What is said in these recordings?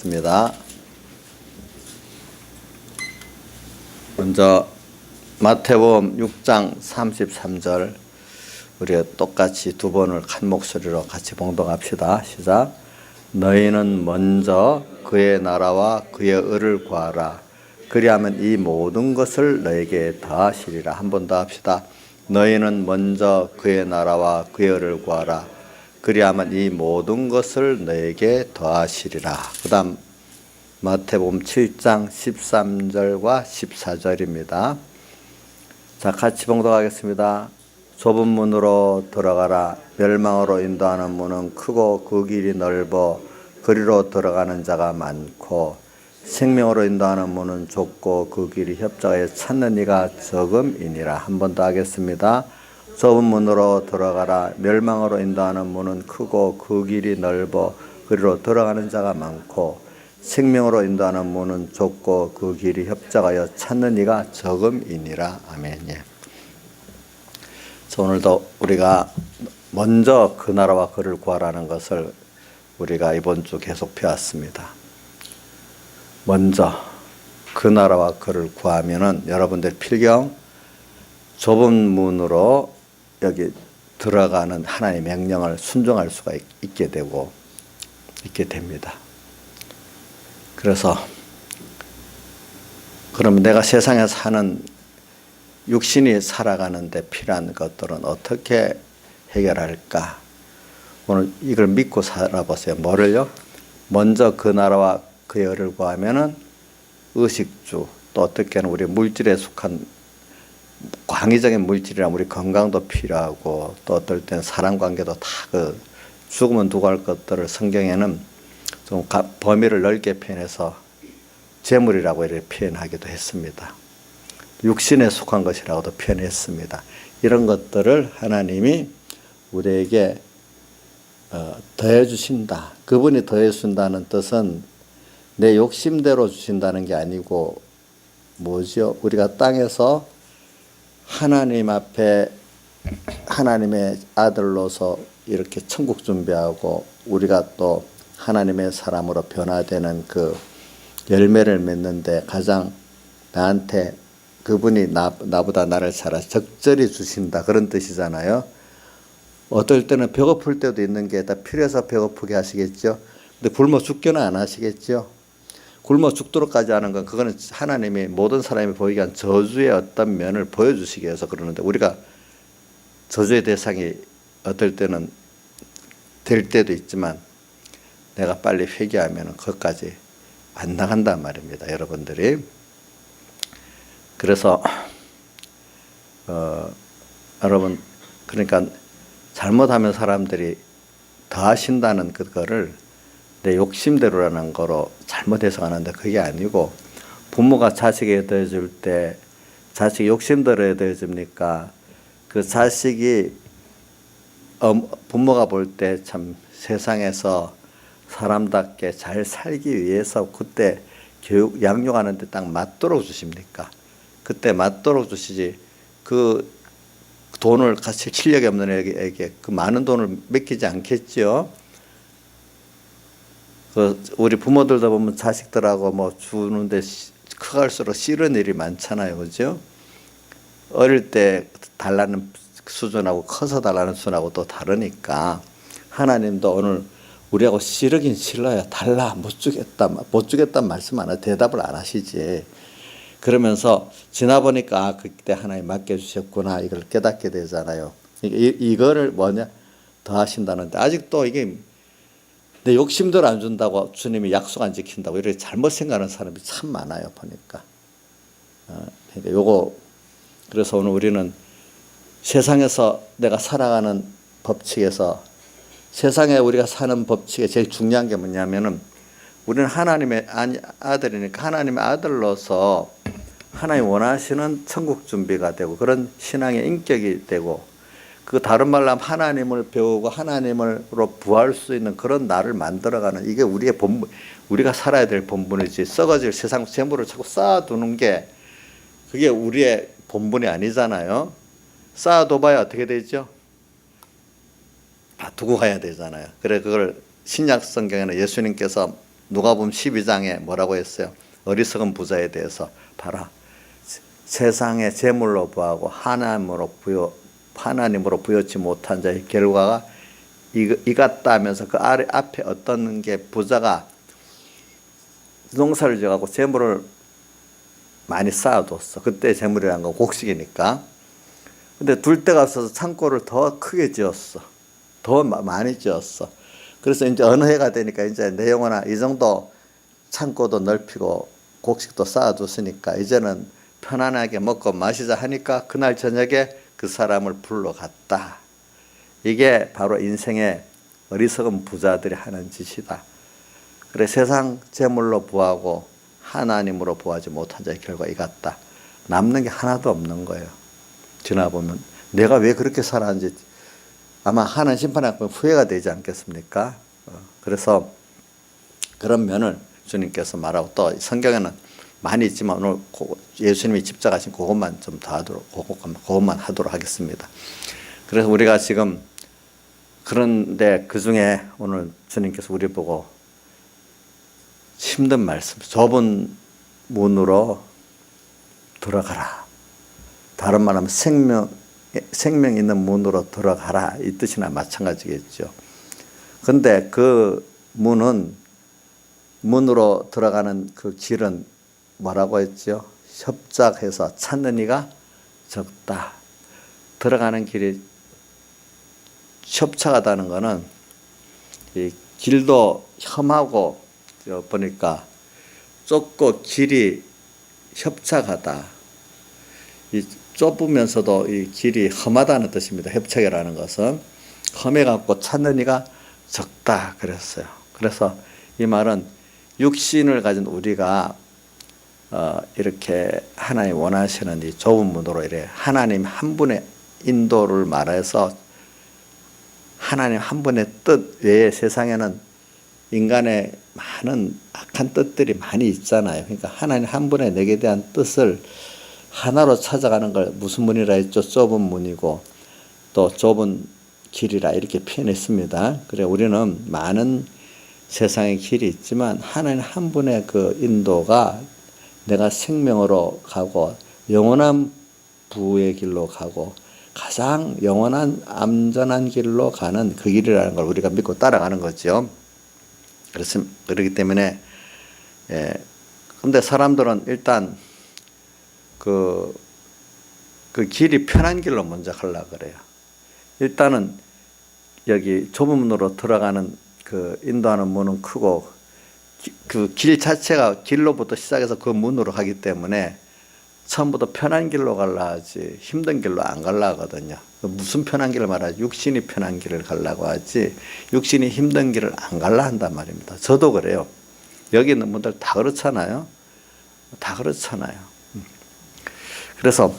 하겠습니다. 먼저 마태복음 6장 33절 우리가 똑같이 두 번을 한 목소리로 같이 봉독합시다. 시작. 너희는 먼저 그의 나라와 그의 의를 구하라. 그리하면 이 모든 것을 너에게 더하시리라. 한 번 더 합시다. 너희는 먼저 그의 나라와 그의 의를 구하라. 그리하면 이 모든 것을 너에게 더하시리라. 그 다음 마태복음 7장 13절과 14절입니다. 자, 같이 봉독하겠습니다. 좁은 문으로 들어가라. 멸망으로 인도하는 문은 크고 그 길이 넓어 그리로 들어가는 자가 많고 생명으로 인도하는 문은 좁고 그 길이 협착하여 찾는 이가 적음이니라. 한 번 더 하겠습니다. 좁은 문으로 들어가라. 멸망으로 인도하는 문은 크고 그 길이 넓어 그리로 들어가는 자가 많고 생명으로 인도하는 문은 좁고 그 길이 협착하여 찾는 이가 적음이니라. 아멘. 예. 오늘도 우리가 먼저 그 나라와 그를 구하라는 것을 우리가 이번 주 계속 배웠습니다. 먼저 그 나라와 그를 구하면은 여러분들 필경 좁은 문으로 여기 들어가는 하나님의 명령을 순종할 수가 있게 되고 있게 됩니다. 그래서 그러면 내가 세상에 사는 육신이 살아가는데 필요한 것들은 어떻게 해결할까? 오늘 이걸 믿고 살아보세요. 뭐를요? 먼저 그 나라와 그의 의를 구하면은 의식주, 또 어떻게는 우리 물질에 속한 광의적인 물질이랑 우리 건강도 필요하고 또 어떨 때는 사람 관계도 다 그 죽으면 두고 할 것들을 성경에는 좀 범위를 넓게 표현해서 재물이라고 이렇게 표현하기도 했습니다. 육신에 속한 것이라고도 표현했습니다. 이런 것들을 하나님이 우리에게 더해 주신다. 그분이 더해 준다는 뜻은 내 욕심대로 주신다는 게 아니고 뭐죠? 우리가 땅에서 하나님 앞에 하나님의 아들로서 이렇게 천국 준비하고 우리가 또 하나님의 사람으로 변화되는 그 열매를 맺는데 가장 나한테 그분이 나보다 나를 살아 적절히 주신다 그런 뜻이잖아요. 어떨 때는 배고플 때도 있는 게 다 필요해서 배고프게 하시겠죠. 근데 굶어 죽기는 안 하시겠죠. 굶어 죽도록까지 하는 건 그거는 하나님이 모든 사람이 보이게 한 저주의 어떤 면을 보여주시기 위해서 그러는데 우리가 저주의 대상이 어떨 때는 될 때도 있지만 내가 빨리 회개하면 그것까지 안 나간단 말입니다. 여러분들이. 그래서 여러분 그러니까 잘못하면 사람들이 더 하신다는 그거를 내 욕심대로라는 거로 잘못 해석하는데 그게 아니고 부모가 자식에게 더해줄 때 자식이 욕심대로 더해줍니까? 그 자식이 부모가 볼 때 참 세상에서 사람답게 잘 살기 위해서 그때 교육 양육하는데 딱 맞도록 주십니까? 그때 맞도록 주시지 그 돈을 같이 실력이 없는 애에게 그 많은 돈을 맡기지 않겠죠. 그 우리 부모들도 보면 자식들하고 뭐 주는데 커갈수록 싫은 일이 많잖아요, 그죠? 어릴 때 달라는 수준하고 커서 달라는 수준하고 또 다르니까 하나님도 오늘 우리하고 싫으긴 싫어요. 달라 못 주겠단 말씀 안 해. 대답을 안 하시지. 그러면서 지나보니까 그때 하나님 맡겨주셨구나 이걸 깨닫게 되잖아요. 이거를 뭐냐 더 하신다는데 아직도 이게 내 욕심대로 안 준다고 주님이 약속 안 지킨다고 이렇게 잘못 생각하는 사람이 참 많아요 보니까. 그러니까 요거 그래서 오늘 우리는 세상에서 내가 살아가는 법칙에서 세상에 우리가 사는 법칙에 제일 중요한 게 뭐냐면은 우리는 하나님의 아들이니까 하나님의 아들로서 하나님 원하시는 천국 준비가 되고 그런 신앙의 인격이 되고 그 다른 말로 하면 하나님을 배우고 하나님으로 부할 수 있는 그런 나를 만들어가는 이게 우리의 본분, 우리가 살아야 될 본분이지 썩어질 세상 재물을 자꾸 쌓아두는 게 그게 우리의 본분이 아니잖아요. 쌓아둬봐야 어떻게 되죠? 다 두고 가야 되잖아요. 그래 그걸 신약 성경에는 예수님께서 누가복음 12장에 뭐라고 했어요? 어리석은 부자에 대해서 봐라. 세상에 재물로 부하고 하나님으로 부여치 못한 자의 결과가 이 같다 하면서 그 앞에 어떤 게 부자가 농사를 지어가고 재물을 많이 쌓아뒀어. 그때 재물이란 건 곡식이니까. 근데 둘 데가 없어서 창고를 더 크게 지었어. 더 많이 지었어. 그래서 이제 어느 해가 되니까 이제 내 영혼아 이 정도 창고도 넓히고 곡식도 쌓아뒀으니까 이제는 편안하게 먹고 마시자 하니까 그날 저녁에 그 사람을 불러갔다. 이게 바로 인생의 어리석은 부자들이 하는 짓이다. 그래 세상 재물로 부하고 하나님으로 부하지 못한 자의 결과 이 같다. 남는 게 하나도 없는 거예요. 지나보면 내가 왜 그렇게 살았는지 아마 하는 심판에 후회가 되지 않겠습니까? 그래서 그런 면을 주님께서 말하고 또 성경에는 많이 있지만 오늘 예수님이 집착하신 그것만 좀 더 하도록 그것만 하도록 하겠습니다. 그래서 우리가 지금 그런데 그 중에 오늘 주님께서 우리 보고 힘든 말씀, 좁은 문으로 들어가라. 다른 말하면 생명 있는 문으로 들어가라. 이 뜻이나 마찬가지겠죠. 근데 그 문으로 들어가는 그 길은 뭐라고 했죠? 협착해서 찾는 이가 적다. 들어가는 길이 협착하다는 것은 이 길도 험하고 보니까 좁고 길이 협착하다. 이 좁으면서도 이 길이 험하다는 뜻입니다. 협착이라는 것은 험해갖고 찾는 이가 적다 그랬어요. 그래서 이 말은 육신을 가진 우리가 이렇게 하나님 원하시는 이 좁은 문으로 이래 하나님 한 분의 인도를 말해서 하나님 한 분의 뜻 외에 세상에는 인간의 많은 악한 뜻들이 많이 있잖아요. 그러니까 하나님 한 분의 내게 대한 뜻을 하나로 찾아가는 걸 무슨 문이라 했죠? 좁은 문이고 또 좁은 길이라 이렇게 표현했습니다. 그래 우리는 많은 세상의 길이 있지만 하나님 한 분의 그 인도가 내가 생명으로 가고 영원한 부의 길로 가고 가장 영원한 안전한 길로 가는 그 길이라는 걸 우리가 믿고 따라가는 거죠. 그렇기 때문에 근데 사람들은 일단 그 길이 편한 길로 먼저 가려고 그래요. 일단은 여기 좁은 문으로 들어가는 그 인도하는 문은 크고 그 길 자체가 길로부터 시작해서 그 문으로 가기 때문에 처음부터 편한 길로 갈라 하지 힘든 길로 안 갈라 하거든요. 무슨 편한 길을 말하지? 육신이 편한 길을 가려고 하지 육신이 힘든 길을 안 갈라 한단 말입니다. 저도 그래요. 여기 있는 분들 다 그렇잖아요. 다 그렇잖아요. 그래서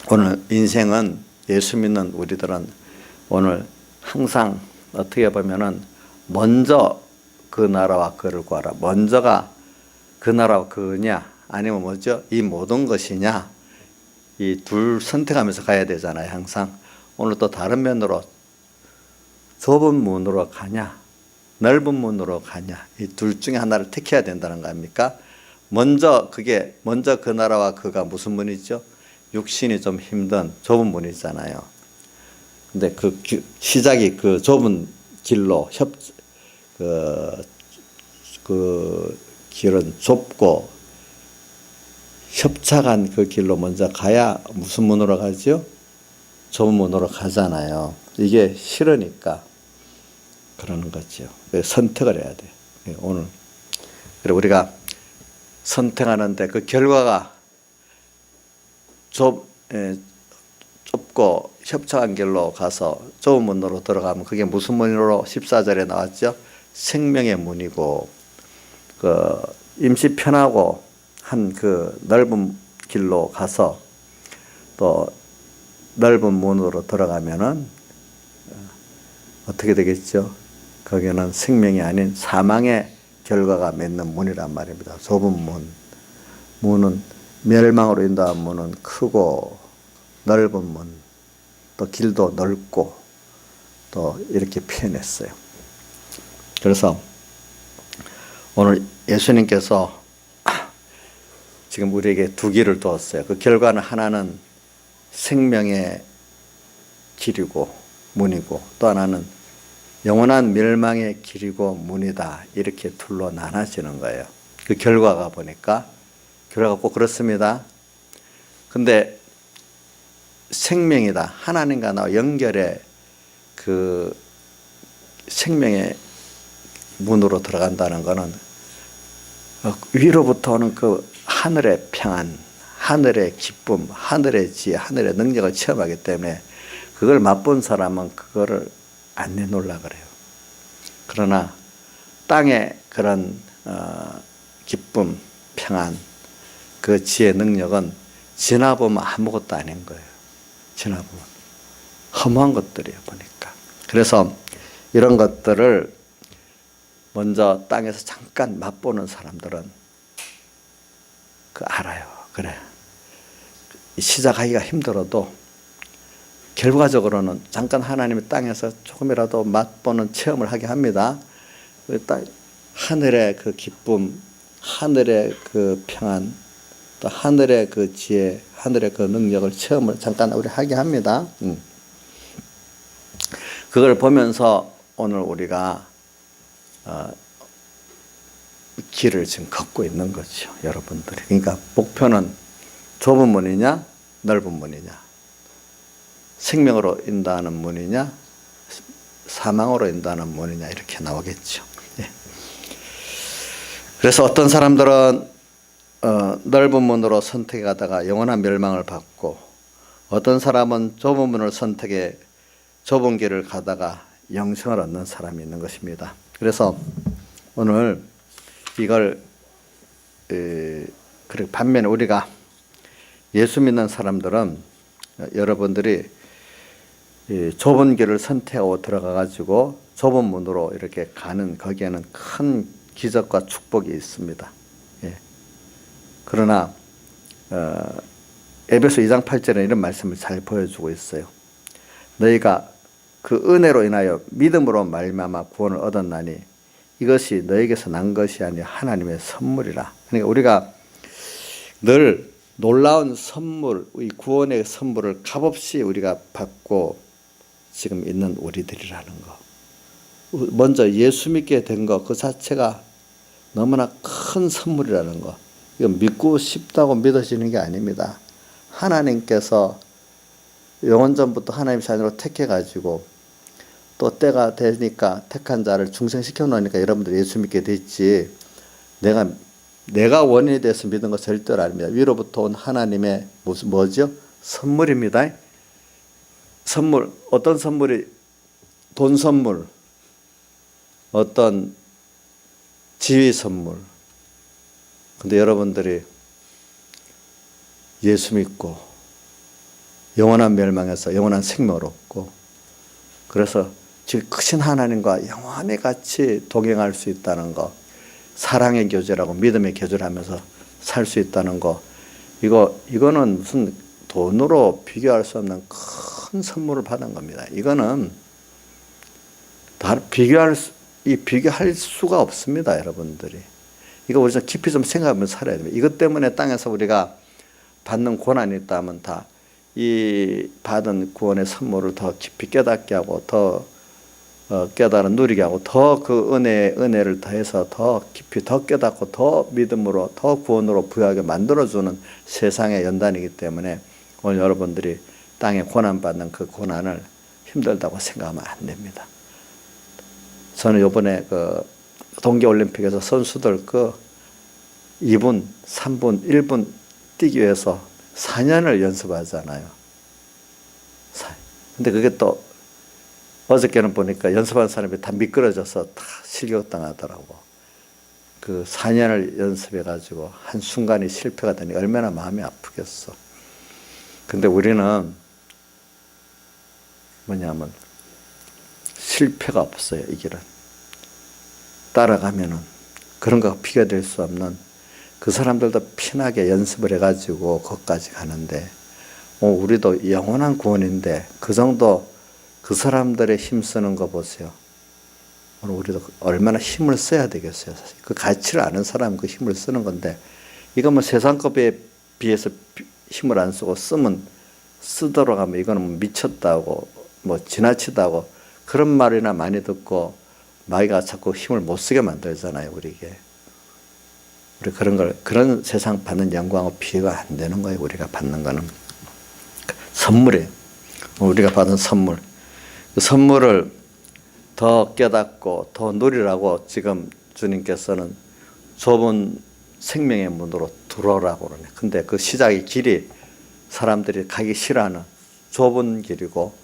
오늘 인생은 예수 믿는 우리들은 오늘 항상 어떻게 보면은 먼저 그 나라와 그를 구하라. 먼저가 그 나라와 그냐 아니면 뭐죠? 이 모든 것이냐 이 둘 선택하면서 가야 되잖아요. 항상 오늘 또 다른 면으로 좁은 문으로 가냐 넓은 문으로 가냐 이 둘 중에 하나를 택해야 된다는 거 아닙니까? 먼저 그 나라와 그가 무슨 문이죠? 육신이 좀 힘든 좁은 문이잖아요. 근데 그 시작이 그 좁은 길로 그 길은 좁고 협착한 그 길로 먼저 가야 무슨 문으로 가죠? 좁은 문으로 가잖아요. 이게 싫으니까 그러는 거죠. 선택을 해야 돼요. 오늘 그리고 우리가 선택하는데 그 결과가 좁고 협착한 길로 가서 좁은 문으로 들어가면 그게 무슨 문으로 14절에 나왔죠? 생명의 문이고 그 임시 편하고 한 그 넓은 길로 가서 또 넓은 문으로 들어가면은 어떻게 되겠죠? 거기는 생명이 아닌 사망의 결과가 맺는 문이란 말입니다. 좁은 문은 멸망으로 인도한 문은 크고 넓은 문, 또 길도 넓고 또 이렇게 표현했어요. 그래서 오늘 예수님께서 지금 우리에게 두 길을 두었어요. 그 결과는 하나는 생명의 길이고 문이고 또 하나는 영원한 멸망의 길이고 문이다. 이렇게 둘로 나눠지는 거예요. 그 결과가 보니까 결과가 꼭 그렇습니다. 근데 생명이다. 하나님과 나와 연결의 그 생명의 문으로 들어간다는 것은 위로부터 오는 그 하늘의 평안, 하늘의 기쁨, 하늘의 지혜, 하늘의 능력을 체험하기 때문에 그걸 맛본 사람은 그거를 안 내놓으려고 그래요. 그러나 땅의 그런 기쁨, 평안, 그 지혜 능력은 지나보면 아무것도 아닌 거예요. 지나보면 허무한 것들이에요, 보니까. 그래서 이런 것들을 먼저 땅에서 잠깐 맛보는 사람들은 그 알아요. 그래. 시작하기가 힘들어도 결과적으로는 잠깐 하나님의 땅에서 조금이라도 맛보는 체험을 하게 합니다. 하늘의 그 기쁨, 하늘의 그 평안, 또 하늘의 그 지혜, 하늘의 그 능력을 체험을 잠깐 우리 하게 합니다. 그걸 보면서 오늘 우리가 길을 지금 걷고 있는 거죠, 여러분들이. 그러니까 목표는 좁은 문이냐, 넓은 문이냐, 생명으로 인도하는 문이냐, 사망으로 인도하는 문이냐, 이렇게 나오겠죠. 예. 그래서 어떤 사람들은 넓은 문으로 선택해 가다가 영원한 멸망을 받고, 어떤 사람은 좁은 문을 선택해 좁은 길을 가다가 영생을 얻는 사람이 있는 것입니다. 그래서 오늘 이걸 그리고 반면에 우리가 예수 믿는 사람들은 여러분들이 좁은 길을 선택하고 들어가 가지고 좁은 문으로 이렇게 가는 거기에는 큰 기적과 축복이 있습니다. 예. 그러나 에베소 2장 8절에 이런 말씀을 잘 보여주고 있어요. 너희가 그 은혜로 인하여 믿음으로 말미암아 구원을 얻었나니 이것이 너에게서 난 것이 아니라 하나님의 선물이라. 그러니까 우리가 늘 놀라운 선물, 이 구원의 선물을 값없이 우리가 받고 지금 있는 우리들이라는 거. 먼저 예수 믿게 된 거 그 자체가 너무나 큰 선물이라는 거. 이거 믿고 싶다고 믿어지는 게 아닙니다. 하나님께서 영원전부터 하나님 자녀로 택해가지고 또 때가 되니까 택한 자를 중생시켜 놓으니까 여러분들 예수 믿게 됐지. 내가 원인이 돼서 믿은 거 절대로 아닙니다. 위로부터 온 하나님의 뭐죠? 선물입니다. 선물. 어떤 선물이? 돈 선물, 어떤 지위 선물. 근데 여러분들이 예수 믿고 영원한 멸망에서 영원한 생명을 얻고, 그래서 지금 크신 하나님과 영원히 같이 동행할 수 있다는 거, 사랑의 교제라고 믿음의 교제를 하면서 살 수 있다는 거, 이거는 무슨 돈으로 비교할 수 없는 큰 선물을 받은 겁니다. 이거는 비교할 수가 없습니다, 여러분들이. 이거 우리 좀 깊이 좀 생각하면서 살아야 됩니다. 이것 때문에 땅에서 우리가 받는 고난이 있다면 다 이 받은 구원의 선물을 더 깊이 깨닫게 하고 더 깨달아 누리게 하고 더 그 은혜를 더해서 더 깊이 더 깨닫고 더 믿음으로 더 구원으로 부여하게 만들어주는 세상의 연단이기 때문에 오늘 여러분들이 땅에 고난받는 그 고난을 힘들다고 생각하면 안 됩니다. 저는 이번에 그 동계올림픽에서 선수들 2분, 3분, 1분 뛰기 위해서 4년을 연습하잖아요. 근데 그게 또 어저께는 보니까 연습한 사람이 다 미끄러져서 다 실격당하더라고. 그 4년을 연습해가지고 한순간이 실패가 되니 얼마나 마음이 아프겠어. 근데 우리는 뭐냐면 실패가 없어요, 이 길은. 따라가면은 그런 거가 비교될 수 없는, 그 사람들도 피나게 연습을 해가지고 거기까지 가는데 우리도 영원한 구원인데 그 정도 그 사람들의 힘쓰는 거 보세요. 오늘 우리도 얼마나 힘을 써야 되겠어요. 사실 그 가치를 아는 사람은 그 힘을 쓰는 건데, 이거 뭐 세상 것에 비해서 힘을 안 쓰고 쓰도록 하면 이거는 뭐 미쳤다고, 뭐 지나치다고 그런 말이나 많이 듣고 마귀가 자꾸 힘을 못 쓰게 만들잖아요, 우리에게. 우리 그런 세상 받는 영광하고 비교가 안 되는 거예요. 우리가 받는 거는 선물이에요. 우리가 받은 선물. 그 선물을 더 깨닫고 더 누리라고 지금 주님께서는 좁은 생명의 문으로 들어오라고 그러네. 근데 그 시작의 길이 사람들이 가기 싫어하는 좁은 길이고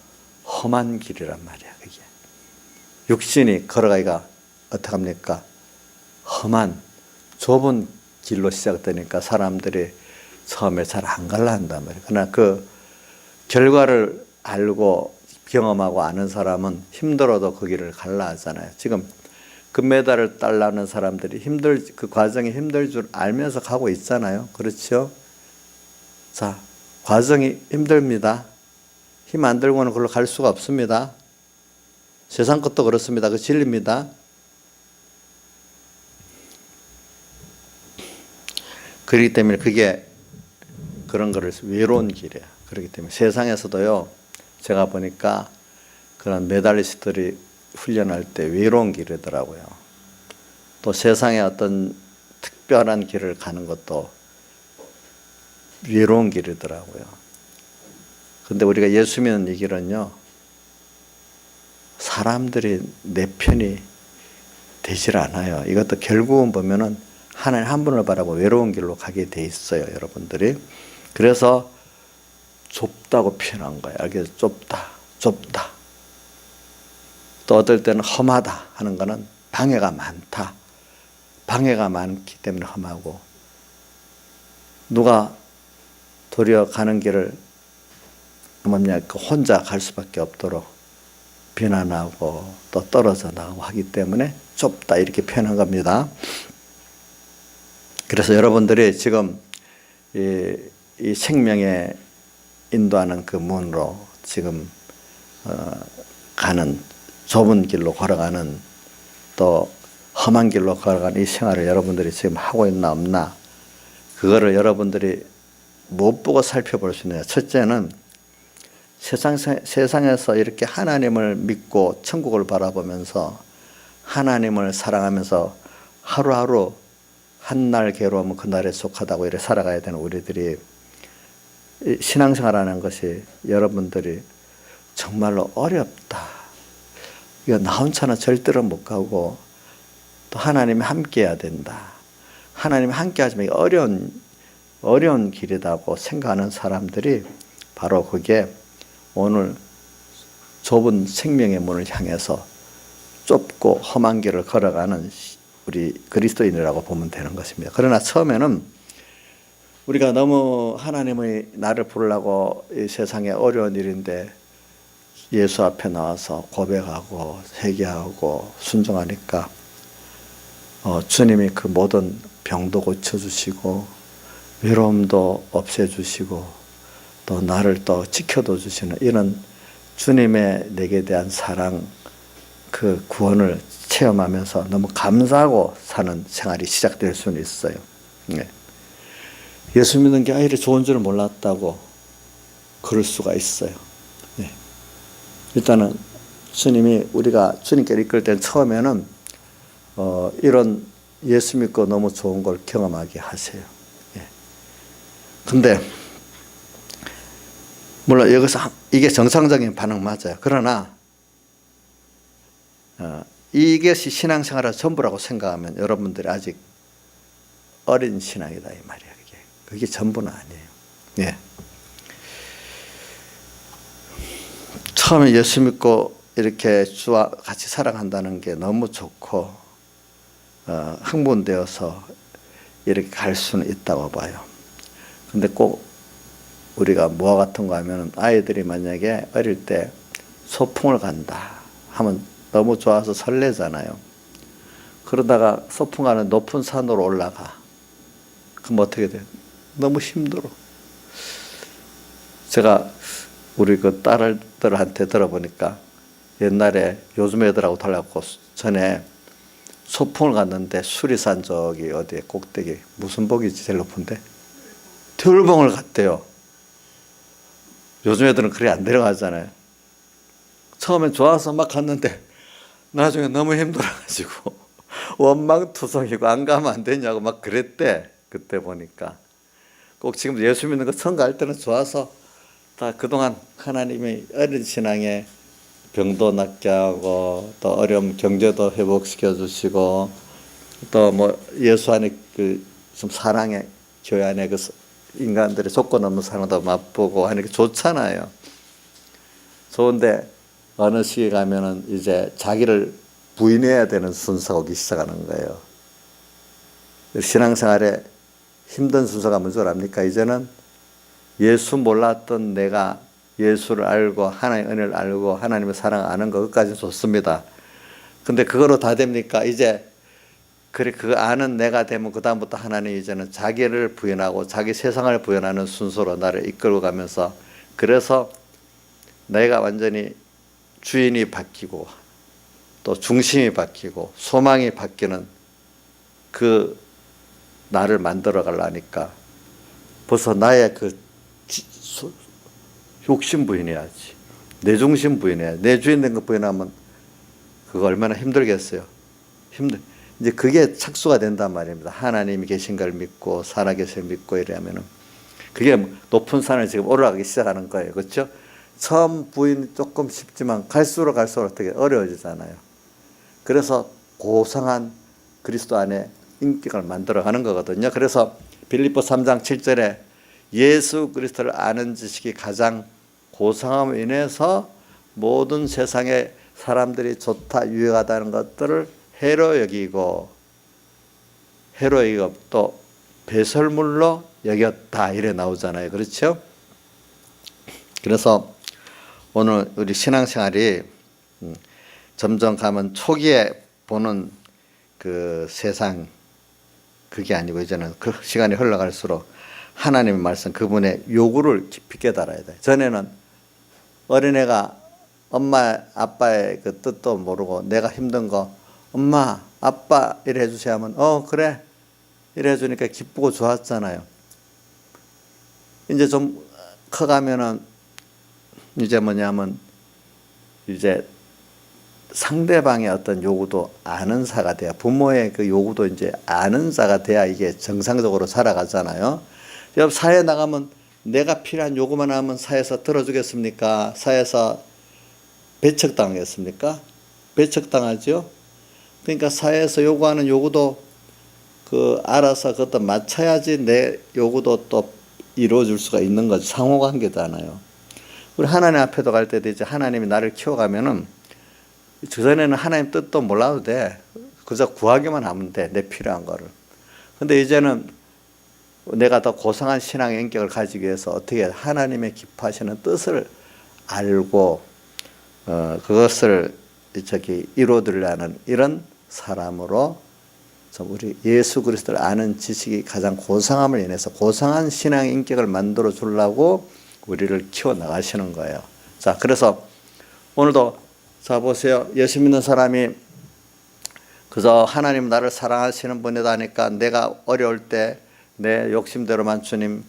험한 길이란 말이야, 그게. 육신이 걸어가기가 어떡합니까? 험한 좁은 길로 시작되니까 사람들이 처음에 잘 안 갈라 한단 말이에요. 그러나 그 결과를 알고 경험하고 아는 사람은 힘들어도 그 길을 갈라 하잖아요. 지금 금메달을 따려는 사람들이 그 과정이 힘들 줄 알면서 가고 있잖아요. 그렇죠? 자, 과정이 힘듭니다. 힘 안 들고는 그걸로 갈 수가 없습니다. 세상 것도 그렇습니다. 그 진리입니다. 그렇기 때문에 그게 그런 거를 외로운 길이에요. 그렇기 때문에 세상에서도요, 제가 보니까 그런 메달리스트들이 훈련할 때 외로운 길이더라고요. 또 세상에 어떤 특별한 길을 가는 것도 외로운 길이더라고요. 근데 우리가 예수 믿는 이 길은요, 사람들이 내 편이 되질 않아요. 이것도 결국은 보면은 하나님 한 분을 바라고 외로운 길로 가게 돼 있어요, 여러분들이. 그래서 좁다고 표현한 거예요. 알겠죠? 좁다. 또 어떨 때는 험하다 하는 거는 방해가 많다. 방해가 많기 때문에 험하고, 누가 도리어 가는 길을 혼자 갈 수밖에 없도록 비난하고 또 떨어져 나가고 하기 때문에 좁다, 이렇게 표현한 겁니다. 그래서 여러분들이 지금 이 생명에 인도하는 그 문으로 지금 가는, 좁은 길로 걸어가는, 또 험한 길로 걸어가는 이 생활을 여러분들이 지금 하고 있나 없나, 그거를 여러분들이 못 보고 살펴볼 수 있느냐. 첫째는 세상에서 이렇게 하나님을 믿고 천국을 바라보면서 하나님을 사랑하면서 하루하루 한날 괴로우면 그날에 속하다고 이렇게 살아가야 되는 우리들이, 신앙생활하는 것이 여러분들이 정말로 어렵다. 이거 나 혼자는 절대로 못 가고 또 하나님이 함께 해야 된다. 하나님이 함께 하지만 어려운 길이라고 생각하는 사람들이 바로 그게 오늘 좁은 생명의 문을 향해서 좁고 험한 길을 걸어가는 우리 그리스도인이라고 보면 되는 것입니다. 그러나 처음에는 우리가 너무 하나님의 나를 부르려고 이 세상에 어려운 일인데 예수 앞에 나와서 고백하고 회개하고 순종하니까 주님이 그 모든 병도 고쳐주시고 외로움도 없애주시고 또 나를 또 지켜도 주시는 이런 주님의 내게 대한 사랑, 그 구원을 체험하면서 너무 감사하고 사는 생활이 시작될 수는 있어요. 네. 예수 믿는 게 이렇게 좋은 줄은 몰랐다고 그럴 수가 있어요. 네. 일단은 주님이 우리가 주님께 이끌 때는 처음에는 이런 예수 믿고 너무 좋은 걸 경험하게 하세요. 예. 근데 물론 여기서 이게 정상적인 반응 맞아요. 그러나 이것이 신앙생활의 전부라고 생각하면 여러분들이 아직 어린 신앙이다 이 말이야. 그게 전부는 아니에요. 예. 처음에 예수 믿고 이렇게 주와 같이 살아간다는 게 너무 좋고 흥분되어서 이렇게 갈 수는 있다고 봐요. 근데 꼭 우리가 뭐와 같은 거 하면 아이들이 만약에 어릴 때 소풍을 간다 하면 너무 좋아서 설레잖아요. 그러다가 소풍 가는 높은 산으로 올라가. 그럼 어떻게 돼요? 너무 힘들어. 제가 우리 그 딸들한테 들어보니까 옛날에 요즘 애들하고 달라고 전에 소풍을 갔는데 수리산 저기 어디에 꼭대기 무슨 복이지 제일 높은데 겨울봉을 갔대요. 요즘 애들은 그래 안 데려가잖아요. 처음엔 좋아서 막 갔는데 나중에 너무 힘들어가지고 원망투성이고 안 가면 안 되냐고 막 그랬대. 그때 보니까 꼭 지금 예수 믿는 거 처음 갈 때는 좋아서 다 그동안 하나님이 어린 신앙에 병도 낫게 하고 또 어려움 경제도 회복시켜 주시고 또 뭐 예수 안에 그 좀 사랑의 교회 안에 그 인간들의 조건 없는 사랑도 맛보고 하는 게 좋잖아요. 좋은데 어느 시기에 가면은 이제 자기를 부인해야 되는 순서가 오기 시작하는 거예요. 신앙생활에 힘든 순서가 뭔지 압니까? 이제는 예수 몰랐던 내가 예수를 알고 하나님의 은혜를 알고 하나님의 사랑을 아는 것까지 좋습니다. 근데 그거로 다 됩니까? 이제 그래 그거 아는 내가 되면 그 다음부터 하나님 이제는 자기를 부인하고 자기 세상을 부인하는 순서로 나를 이끌고 가면서 그래서 내가 완전히 주인이 바뀌고 또 중심이 바뀌고 소망이 바뀌는 그 나를 만들어 가려니까 벌써 나의 그 욕심 부인해야지. 내 중심 부인해야지. 내 주인 된 거 부인하면 그거 얼마나 힘들겠어요. 이제 그게 착수가 된단 말입니다. 하나님이 계신 걸 믿고 살아계실 믿고 이러면은 그게 높은 산을 지금 올라가기 시작하는 거예요. 그렇죠? 처음 부인 조금 쉽지만 갈수록 어떻게 어려워지잖아요. 그래서 고상한 그리스도 안에 인격을 만들어가는 거거든요. 그래서 빌립보 3장 7절에 예수 그리스도를 아는 지식이 가장 고상함으로 인해서 모든 세상의 사람들이 좋다 유익하다는 것들을 해로 여기고 또 배설물로 여겼다 이래 나오잖아요. 그렇죠? 그래서 오늘 우리 신앙생활이 점점 가면 초기에 보는 그 세상 그게 아니고 이제는 그 시간이 흘러갈수록 하나님의 말씀 그분의 요구를 깊이 깨달아야 돼. 전에는 어린애가 엄마 아빠의 그 뜻도 모르고 내가 힘든 거 엄마 아빠 이래 해주세요 하면 그래 이래 해주니까 기쁘고 좋았잖아요. 이제 좀 커가면은 이제 뭐냐면 이제 상대방의 어떤 요구도 아는 자가 돼야 부모의 그 요구도 이제 아는 자가 돼야 이게 정상적으로 살아가잖아요. 옆 사회에 나가면 내가 필요한 요구만 하면 사회에서 들어주겠습니까? 사회에서 배척당하겠습니까? 배척당하죠. 그러니까 사회에서 요구하는 요구도 그 알아서 그것도 맞춰야지 내 요구도 또 이루어질 수가 있는 거죠. 상호관계잖아요. 우리 하나님 앞에도 갈 때도 이제 하나님이 나를 키워가면은 그전에는 하나님 뜻도 몰라도 돼. 그저 구하기만 하면 돼. 내 필요한 거를. 근데 이제는 내가 더 고상한 신앙의 인격을 가지기 위해서 어떻게 하나님의 기뻐하시는 뜻을 알고 그것을 이루어드리려는 이런 사람으로 우리 예수 그리스도를 아는 지식이 가장 고상함을 인해서 고상한 신앙의 인격을 만들어 주려고 우리를 키워 나가시는 거예요. 자, 그래서 오늘도 자 보세요. 예수 믿는 사람이 그저 하나님 나를 사랑하시는 분이다 하니까 내가 어려울 때 내 욕심대로만 주님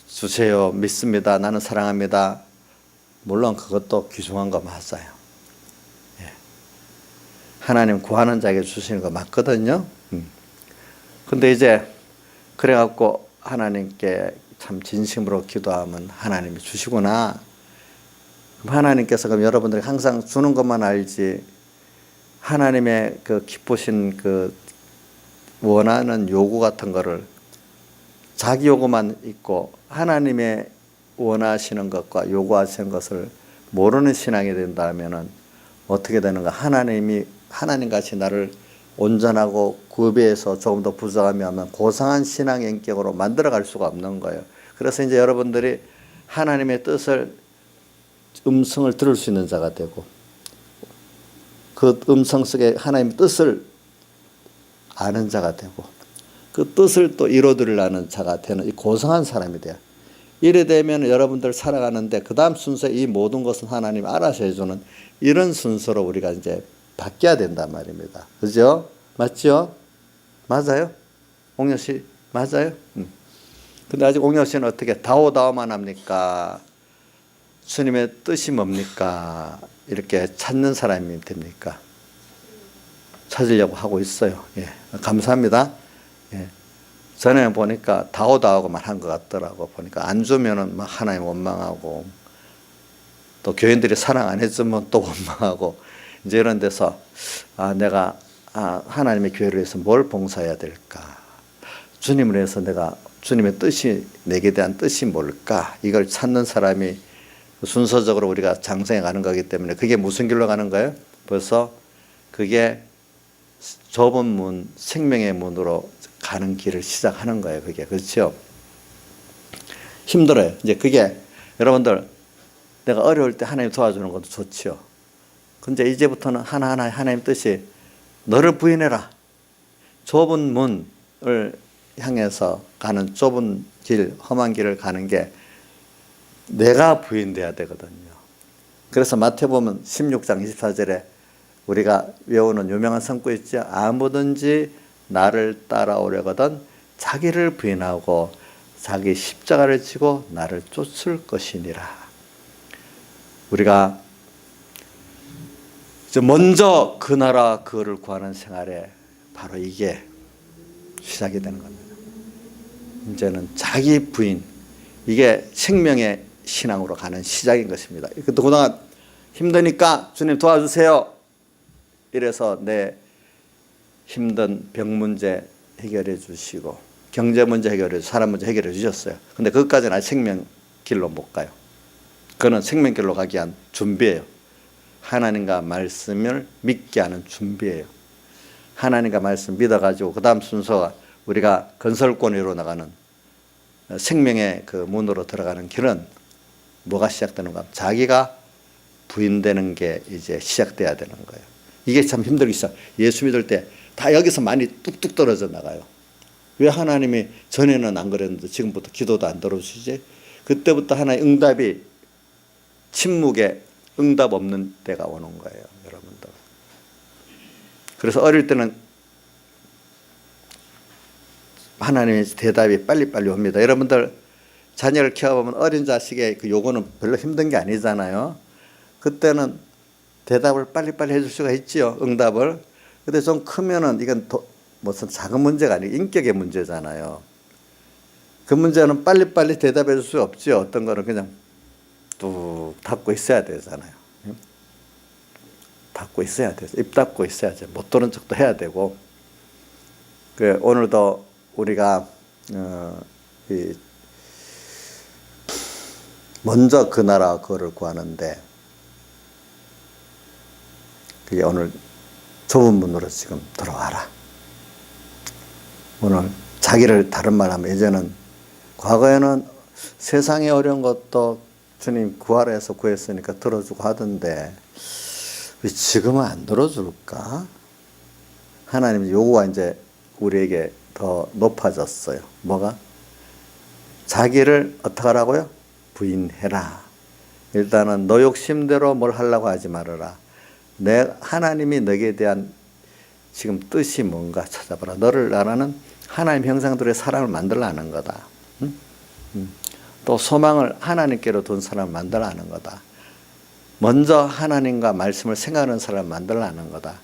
주세요. 믿습니다. 나는 사랑합니다. 물론 그것도 귀중한 거 맞아요. 예. 하나님 구하는 자에게 주시는 거 맞거든요. 근데 이제 그래갖고 하나님께 참 진심으로 기도하면 하나님이 주시구나. 하나님께서 그럼 여러분들이 항상 주는 것만 알지 하나님의 그 기쁘신 그 원하는 요구 같은 거를 자기 요구만 있고 하나님의 원하시는 것과 요구하시는 것을 모르는 신앙이 된다면은 어떻게 되는가? 하나님같이 나를 온전하고 구비해서 조금 더 부족함이 하면 고상한 신앙의 인격으로 만들어갈 수가 없는 거예요. 그래서 이제 여러분들이 하나님의 뜻을 음성을 들을 수 있는 자가 되고 그 음성 속에 하나님의 뜻을 아는 자가 되고 그 뜻을 또 이루어드리려는 자가 되는 이 고상한 사람이 돼요. 이래 되면 여러분들 살아가는데 그 다음 순서 이 모든 것은 하나님 알아서 해주는 이런 순서로 우리가 이제 바뀌어야 된단 말입니다. 그죠? 맞죠? 맞아요? 옥녀 씨 맞아요? 근데 아직 옥녀 씨는 어떻게 다오다오만 합니까? 주님의 뜻이 뭡니까? 이렇게 찾는 사람이 됩니까? 찾으려고 하고 있어요. 예, 감사합니다. 예. 전에 보니까 다오다오고만 한 것 같더라고. 보니까 안 주면은 막 하나님 원망하고 또 교인들이 사랑 안 해주면 또 원망하고 이제 이런 데서 내가 하나님의 교회를 위해서 뭘 봉사해야 될까? 주님을 위해서 내가 주님의 뜻이 내게 대한 뜻이 뭘까? 이걸 찾는 사람이 순서적으로 우리가 장성해 가는 거기 때문에 그게 무슨 길로 가는 거예요? 벌써 그게 좁은 문, 생명의 문으로 가는 길을 시작하는 거예요. 그게 그렇죠? 힘들어요. 이제 그게 여러분들 내가 어려울 때 하나님 도와주는 것도 좋죠. 근데 이제부터는 하나하나 하나님 뜻이 너를 부인해라. 좁은 문을 향해서 가는 좁은 길, 험한 길을 가는 게 내가 부인돼야 되거든요. 그래서 마태복음 16장 24절에 우리가 외우는 유명한 성구 있죠. 아무든지 나를 따라오려거든 자기를 부인하고 자기 십자가를 지고 나를 쫓을 것이니라. 우리가 먼저 그 나라 그를 구하는 생활에 바로 이게 시작이 되는 겁니다. 이제는 자기 부인, 이게 생명의 신앙으로 가는 시작인 것입니다. 그동안 힘드니까 주님 도와주세요. 이래서 내 힘든 병 문제 해결해 주시고 경제 문제 해결해 주시고 사람 문제 해결해 주셨어요. 근데 그것까지는 아직 생명길로 못 가요. 그거는 생명길로 가기 위한 준비예요. 하나님과 말씀을 믿게 하는 준비예요. 하나님과 말씀 믿어가지고 그 다음 순서가 우리가 건설권으로 나가는 생명의 그 문으로 들어가는 길은 뭐가 시작되는가? 자기가 부인되는 게 이제 시작돼야 되는 거예요. 이게 참 힘들기 시작. 예수 믿을 때 다 여기서 많이 뚝뚝 떨어져 나가요. 왜 하나님이 전에는 안 그랬는데 지금부터 기도도 안 들어주시지? 그때부터 하나의 응답이 침묵에 응답 없는 때가 오는 거예요, 여러분들. 그래서 어릴 때는 하나님의 대답이 빨리빨리 옵니다. 여러분들 자녀를 키워보면 어린 자식의 그 요구는 별로 힘든 게 아니잖아요. 그때는 대답을 빨리빨리 해줄 수가 있지요, 응답을. 근데 좀 크면은 이건 무슨 작은 문제가 아니고 인격의 문제잖아요. 그 문제는 빨리빨리 대답해 줄 수 없죠. 어떤 거는 그냥 뚝 닫고 있어야 되잖아요. 닫고 있어야 돼요. 입 닫고 있어야죠. 못 들은 척도 해야 되고. 오늘도 우리가 먼저 그 나라 그거를 구하는데 그게 오늘 좁은 문으로 지금 들어와라. 오늘 자기를 다른 말 하면 예전은 과거에는 세상에 어려운 것도 주님 구하라 해서 구했으니까 들어주고 하던데 왜 지금은 안 들어줄까? 하나님 요구가 이제 우리에게 더 높아졌어요. 뭐가? 자기를 어떻게 하라고요? 부인해라. 일단은 너 욕심대로 뭘 하려고 하지 말아라. 하나님이 너에 대한 지금 뜻이 뭔가 찾아봐라. 너를 나라는 하나님 형상들의 사람을 만들라는 거다. 또 소망을 하나님께로 둔 사람을 만들라는 거다. 먼저 하나님과 말씀을 생각하는 사람을 만들라는 거다.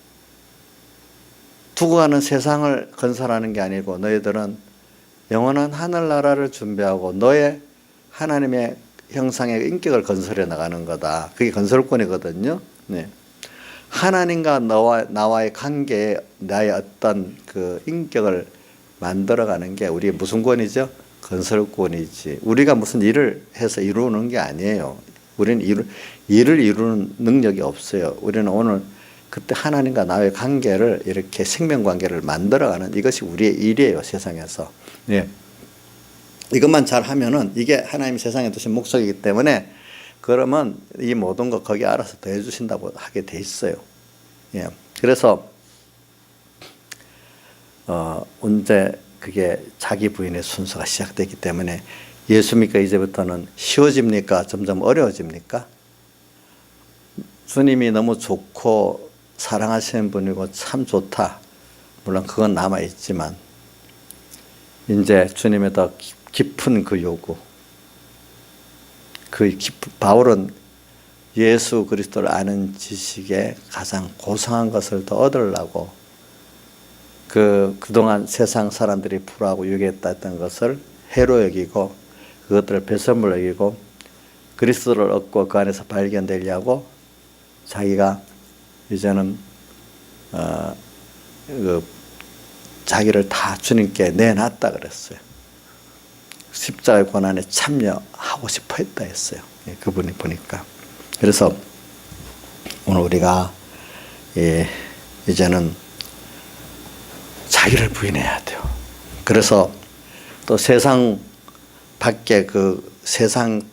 두고 가는 세상을 건설하는 게 아니고 너희들은 영원한 하늘나라를 준비하고 너의 하나님의 형상의 인격을 건설해 나가는 거다. 그게 건설권이거든요. 네. 하나님과 나와의 관계에 나의 어떤 그 인격을 만들어가는 게 우리의 무슨 권이죠? 건설권이지. 우리가 무슨 일을 해서 이루는 게 아니에요. 우리는 일을 이루는 능력이 없어요. 우리는 오늘 그때 하나님과 나의 관계를 이렇게 생명관계를 만들어가는 이것이 우리의 일이에요. 세상에서. 예. 이것만 잘 하면은 이게 하나님 세상에 두신 목적이기 때문에 그러면 이 모든 거 거기 알아서 더해 주신다고 하게 돼 있어요. 예. 그래서 언제 그게 자기 부인의 순서가 시작되기 때문에 예수 믿고 이제부터는 쉬워집니까? 점점 어려워집니까? 주님이 너무 좋고 사랑하시는 분이고 참 좋다. 물론 그건 남아있지만 이제 주님의 더 깊은 그 요구, 바울은 예수 그리스도를 아는 지식에 가장 고상한 것을 더 얻으려고 그동안 세상 사람들이 불화하고 유괴했다던 것을 해로 여기고 그것들을 배설물 여기고 그리스도를 얻고 그 안에서 발견되려고 자기가 이제는 자기를 다 주님께 내놨다 그랬어요. 십자가의 고난에 참여하고 싶어 했다 했어요. 그분이 보니까. 그래서 오늘 우리가 이제는 자기를 부인해야 돼요. 그래서 또 세상 밖에 세상도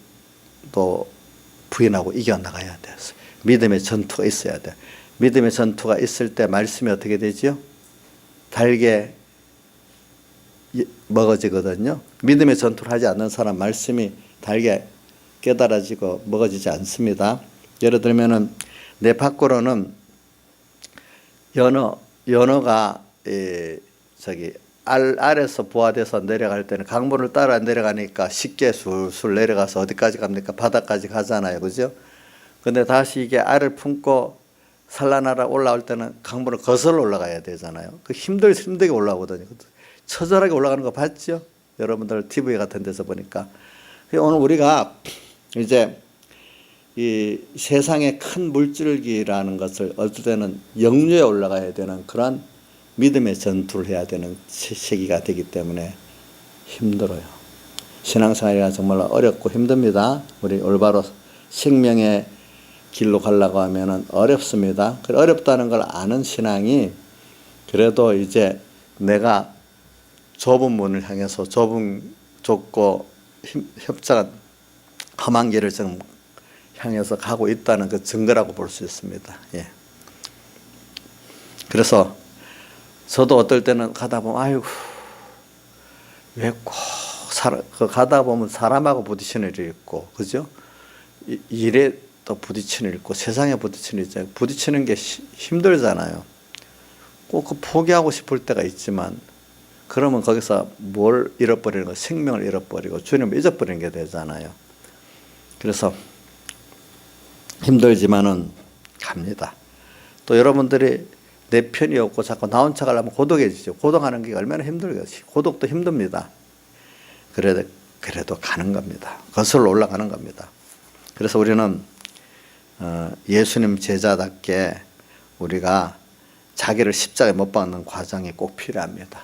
부인하고 이겨나가야 돼요. 믿음의 전투가 있어야 돼요. 믿음의 전투가 있을 때 말씀이 어떻게 되죠? 달게 먹어지거든요. 믿음의 전투를 하지 않는 사람 말씀이 달게 깨달아지고 먹어지지 않습니다. 예를 들면은 내 밖으로는 연어가 알에서 부화돼서 내려갈 때는 강물을 따라 내려가니까 쉽게 술술 내려가서 어디까지 갑니까? 바다까지 가잖아요. 그죠? 근데 다시 이게 알을 품고 산란하러 올라올 때는 강물을 거슬러 올라가야 되잖아요. 힘들게 올라오거든요. 처절하게 올라가는 거 봤죠? 여러분들 TV 같은 데서 보니까. 오늘 우리가 이제 이 세상의 큰 물줄기라는 것을 어떨 때는 영유에 올라가야 되는 그런 믿음의 전투를 해야 되는 시기가 되기 때문에 힘들어요. 신앙생활이란 정말 어렵고 힘듭니다. 우리 올바로 생명의 길로 가려고 하면은 어렵습니다. 어렵다는 걸 아는 신앙이 그래도 이제 내가 좁은 문을 향해서 좁고 협착한 험한 길을 좀 향해서 가고 있다는 그 증거라고 볼 수 있습니다. 예. 그래서 저도 어떨 때는 가다 보면 아이고 왜 꼭 가다 보면 사람하고 부딪히는 일이 있고 그죠? 일에 또 부딪히는 일 있고 세상에 부딪히는 일 있잖아요. 부딪히는 게 힘들잖아요. 꼭 포기하고 싶을 때가 있지만 그러면 거기서 뭘 잃어버리는 거 생명을 잃어버리고 주님을 잊어버리는 게 되잖아요. 그래서 힘들지만은 갑니다. 또 여러분들이 내 편이 없고 자꾸 나 혼자 가려면 고독해지죠. 고독하는 게 얼마나 힘들겠어요. 고독도 힘듭니다. 그래도 가는 겁니다. 거슬러 올라가는 겁니다. 그래서 우리는 예수님 제자답게 우리가 자기를 십자가에 못 박는 과정이 꼭 필요합니다.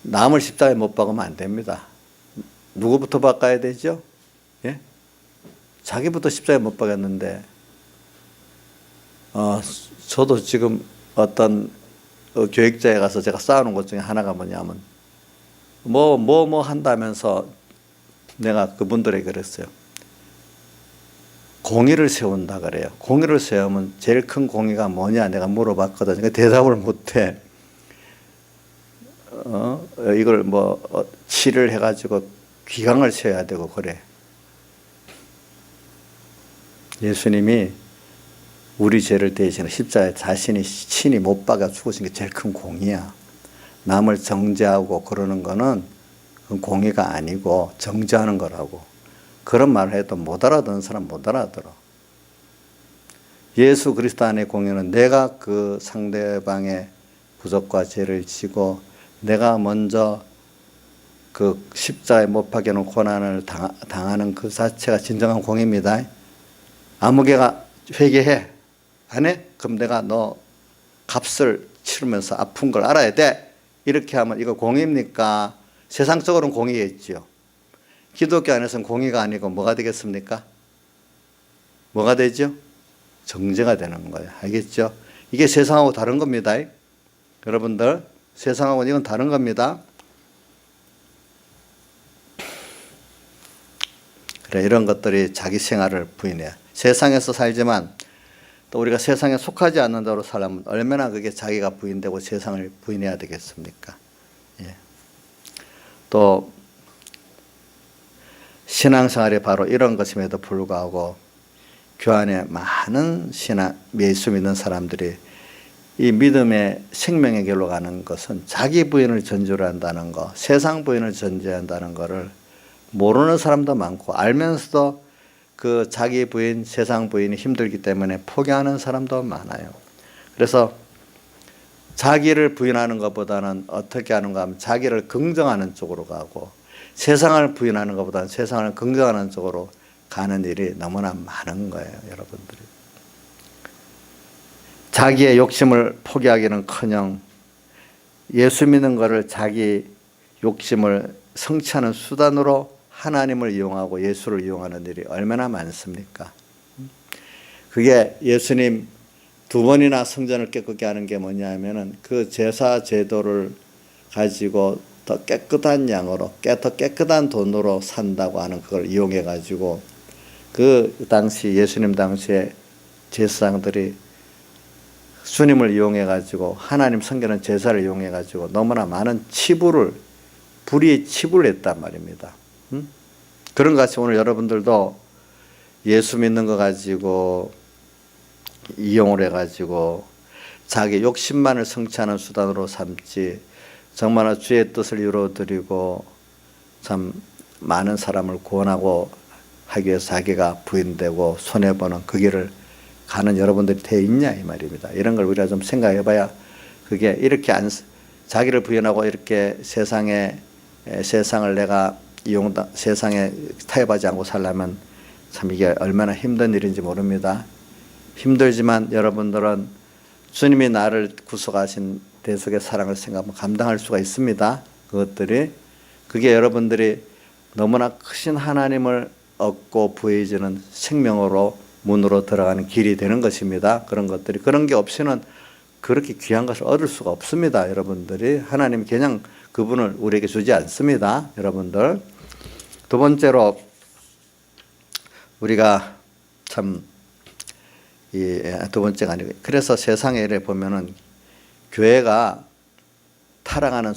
남을 십자가에 못 박으면 안 됩니다. 누구부터 바꿔야 되죠? 예? 자기부터 십자가에 못 박았는데 저도 지금 어떤 교육자에 가서 제가 싸우는 것 중에 하나가 뭐냐면 뭐 한다면서 내가 그분들에게 그랬어요. 공의를 세운다 그래요. 공의를 세우면 제일 큰 공의가 뭐냐 내가 물어봤거든요. 대답을 못해. 이걸 치를 해가지고 기강을 세워야 되고 그래. 예수님이 우리 죄를 대신해 십자가에 자신이 친히 못 박아 죽으신 게 제일 큰 공의야. 남을 정죄하고 그러는 거는 그건 공의가 아니고 정죄하는 거라고. 그런 말을 해도 못 알아듣는 사람 못 알아들어. 예수 그리스도 안의 공의는 내가 그 상대방의 부족과 죄를 지고 내가 먼저 그 십자가에 못 박여놓은 고난을 당하는 그 자체가 진정한 공의입니다. 아무개가 회개해. 안 해? 그럼 내가 너 값을 치르면서 아픈 걸 알아야 돼. 이렇게 하면 이거 공의입니까? 세상적으로는 공의겠지요. 기독교 안에서는 공의가 아니고 뭐가 되겠습니까? 뭐가 되죠? 정죄가 되는 거예요. 알겠죠? 이게 세상하고 다른 겁니다. 여러분들 세상하고는 이건 다른 겁니다. 그래, 이런 것들이 자기 생활을 부인해요. 세상에서 살지만 또 우리가 세상에 속하지 않는 대로 살면 얼마나 그게 자기가 부인되고 세상을 부인해야 되겠습니까? 예. 또 신앙생활이 바로 이런 것임에도 불구하고 교회 안에 많은 예수 믿는 사람들이 이 믿음의 생명의 길로 가는 것은 자기 부인을 전제로 한다는 거, 세상 부인을 전제한다는 것을 모르는 사람도 많고, 알면서도 그 자기 부인, 세상 부인이 힘들기 때문에 포기하는 사람도 많아요. 그래서 자기를 부인하는 것보다는 어떻게 하는가 하면 자기를 긍정하는 쪽으로 가고, 세상을 부인하는 것보다는 세상을 긍정하는 쪽으로 가는 일이 너무나 많은 거예요, 여러분들이. 자기의 욕심을 포기하기는커녕 예수 믿는 것을 자기 욕심을 성취하는 수단으로 하나님을 이용하고 예수를 이용하는 일이 얼마나 많습니까? 그게 예수님 2번이나 성전을 깨끗게 하는 게 뭐냐면은 그 제사 제도를 가지고 더 깨끗한 양으로, 더 깨끗한 돈으로 산다고 하는 그걸 이용해 가지고 그 당시 예수님 당시에 제사장들이 주님을 이용해 가지고 하나님 섬기는 제사를 이용해 가지고 너무나 많은 불의의 치부를 했단 말입니다. 그런 것 같이 오늘 여러분들도 예수 믿는 거 가지고 이용을 해 가지고 자기 욕심만을 성취하는 수단으로 삼지, 정말 주의 뜻을 이루어드리고 참 많은 사람을 구원하고 하기 위해서 자기가 부인되고 손해보는 그 길을 가는 여러분들이 돼 있냐 이 말입니다. 이런 걸 우리가 좀 생각해 봐야, 그게 이렇게 자기를 부인하고 이렇게 세상을 내가 세상에 타협하지 않고 살려면 참 이게 얼마나 힘든 일인지 모릅니다. 힘들지만 여러분들은 주님이 나를 구속하신 대속의 사랑을 생각하면 감당할 수가 있습니다. 그게 여러분들이 너무나 크신 하나님을 얻고 부해지는 생명으로 문으로 들어가는 길이 되는 것입니다. 그런 게 없이는 그렇게 귀한 것을 얻을 수가 없습니다. 여러분들이 하나님이 그냥 그분을 우리에게 주지 않습니다. 여러분들. 2번째로 우리가 참 2번째가 아니고, 그래서 세상에 이래 보면은 교회가 타락하는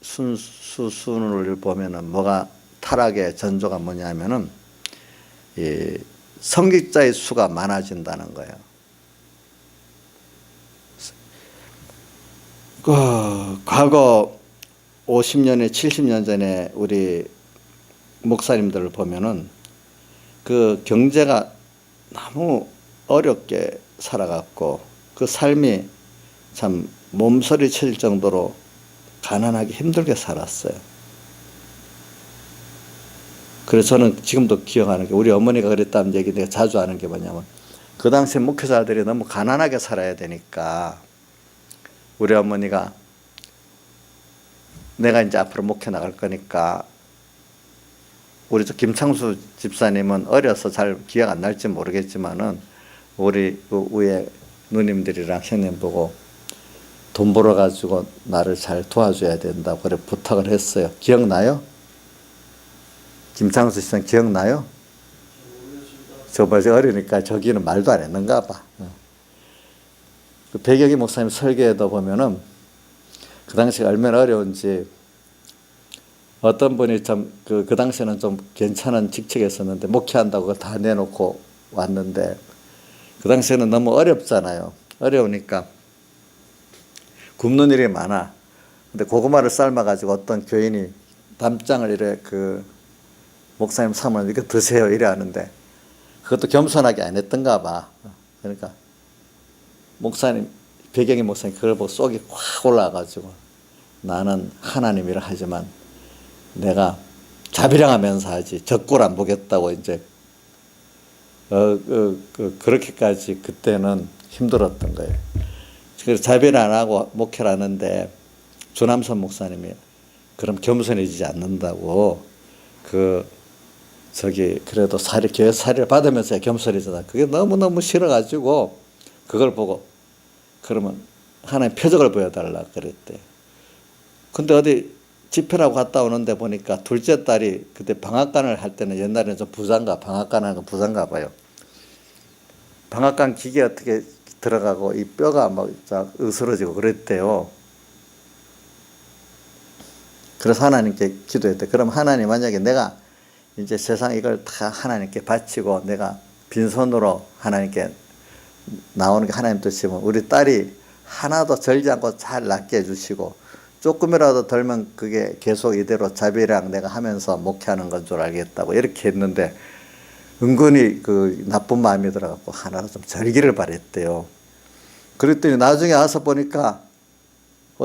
순수를 보면은 뭐가 타락의 전조가 뭐냐면은 이 성직자의 수가 많아진다는 거예요. 과거 50년에 70년 전에 우리 목사님들을 보면은 그 경제가 너무 어렵게 살아갔고 그 삶이 참 몸서리 칠 정도로 가난하게 힘들게 살았어요. 그래서 저는 지금도 기억하는 게, 우리 어머니가 그랬다는 얘기 내가 자주 하는 게 뭐냐면, 그 당시 목회자들이 너무 가난하게 살아야 되니까 우리 어머니가 내가 이제 앞으로 목회 나갈 거니까, 우리 김창수 집사님은 어려서 잘 기억 안 날지 모르겠지만은 우리 그 위에 누님들이랑 형님 보고 돈 벌어 가지고 나를 잘 도와줘야 된다고 그래 부탁을 했어요. 기억나요? 김창수 씨는 기억나요? 저번에 어리니까 저기는 말도 안 했는가 봐. 그 백여기 목사님 설교에도 보면은 그 당시가 얼마나 어려운지, 어떤 분이 참 그 당시에는 좀 괜찮은 직책에 있었는데 목회한다고 다 내놓고 왔는데, 그 당시에는 너무 어렵잖아요. 어려우니까 굽는 일이 많아. 근데 고구마를 삶아가지고 어떤 교인이 담장을 이래 그 목사님 삼을 이렇게 드세요 이래 하는데, 그것도 겸손하게 안 했던가 봐. 그러니까 목사님, 배경의 목사님 그걸 보고 속이 확 올라가지고, 나는 하나님이라 하지만 내가 자비랑하면서 하지 적골 안 보겠다고 이제 그렇게까지 그때는 힘들었던 거예요. 그래서 자비를 안 하고 목회를 하는데 조남선 목사님이 그럼 겸손해지지 않는다고, 그래도 교회 사례를 받으면서 겸손해지다. 그게 너무너무 싫어가지고 그걸 보고, 그러면 하나님 표적을 보여달라 그랬대. 근데 어디 집회라고 갔다 오는데 보니까 둘째 딸이 그때 방앗간을 할 때는, 옛날에는 좀 방앗간 하는 거 부산가 봐요. 방앗간 기계 어떻게 들어가고 이 뼈가 막 으스러지고 그랬대요. 그래서 하나님께 기도했대. 그럼 하나님, 만약에 내가 이제 세상 이걸 다 하나님께 바치고 내가 빈손으로 하나님께 나오는 게 하나님 뜻이면 우리 딸이 하나도 절지 않고 잘 낫게 해주시고 조금이라도 덜면 그게 계속 이대로 자비랑 내가 하면서 목회하는 건 줄 알겠다고 이렇게 했는데 은근히 그 나쁜 마음이 들어갖고 하나로 좀 절기를 바랬대요. 그랬더니 나중에 와서 보니까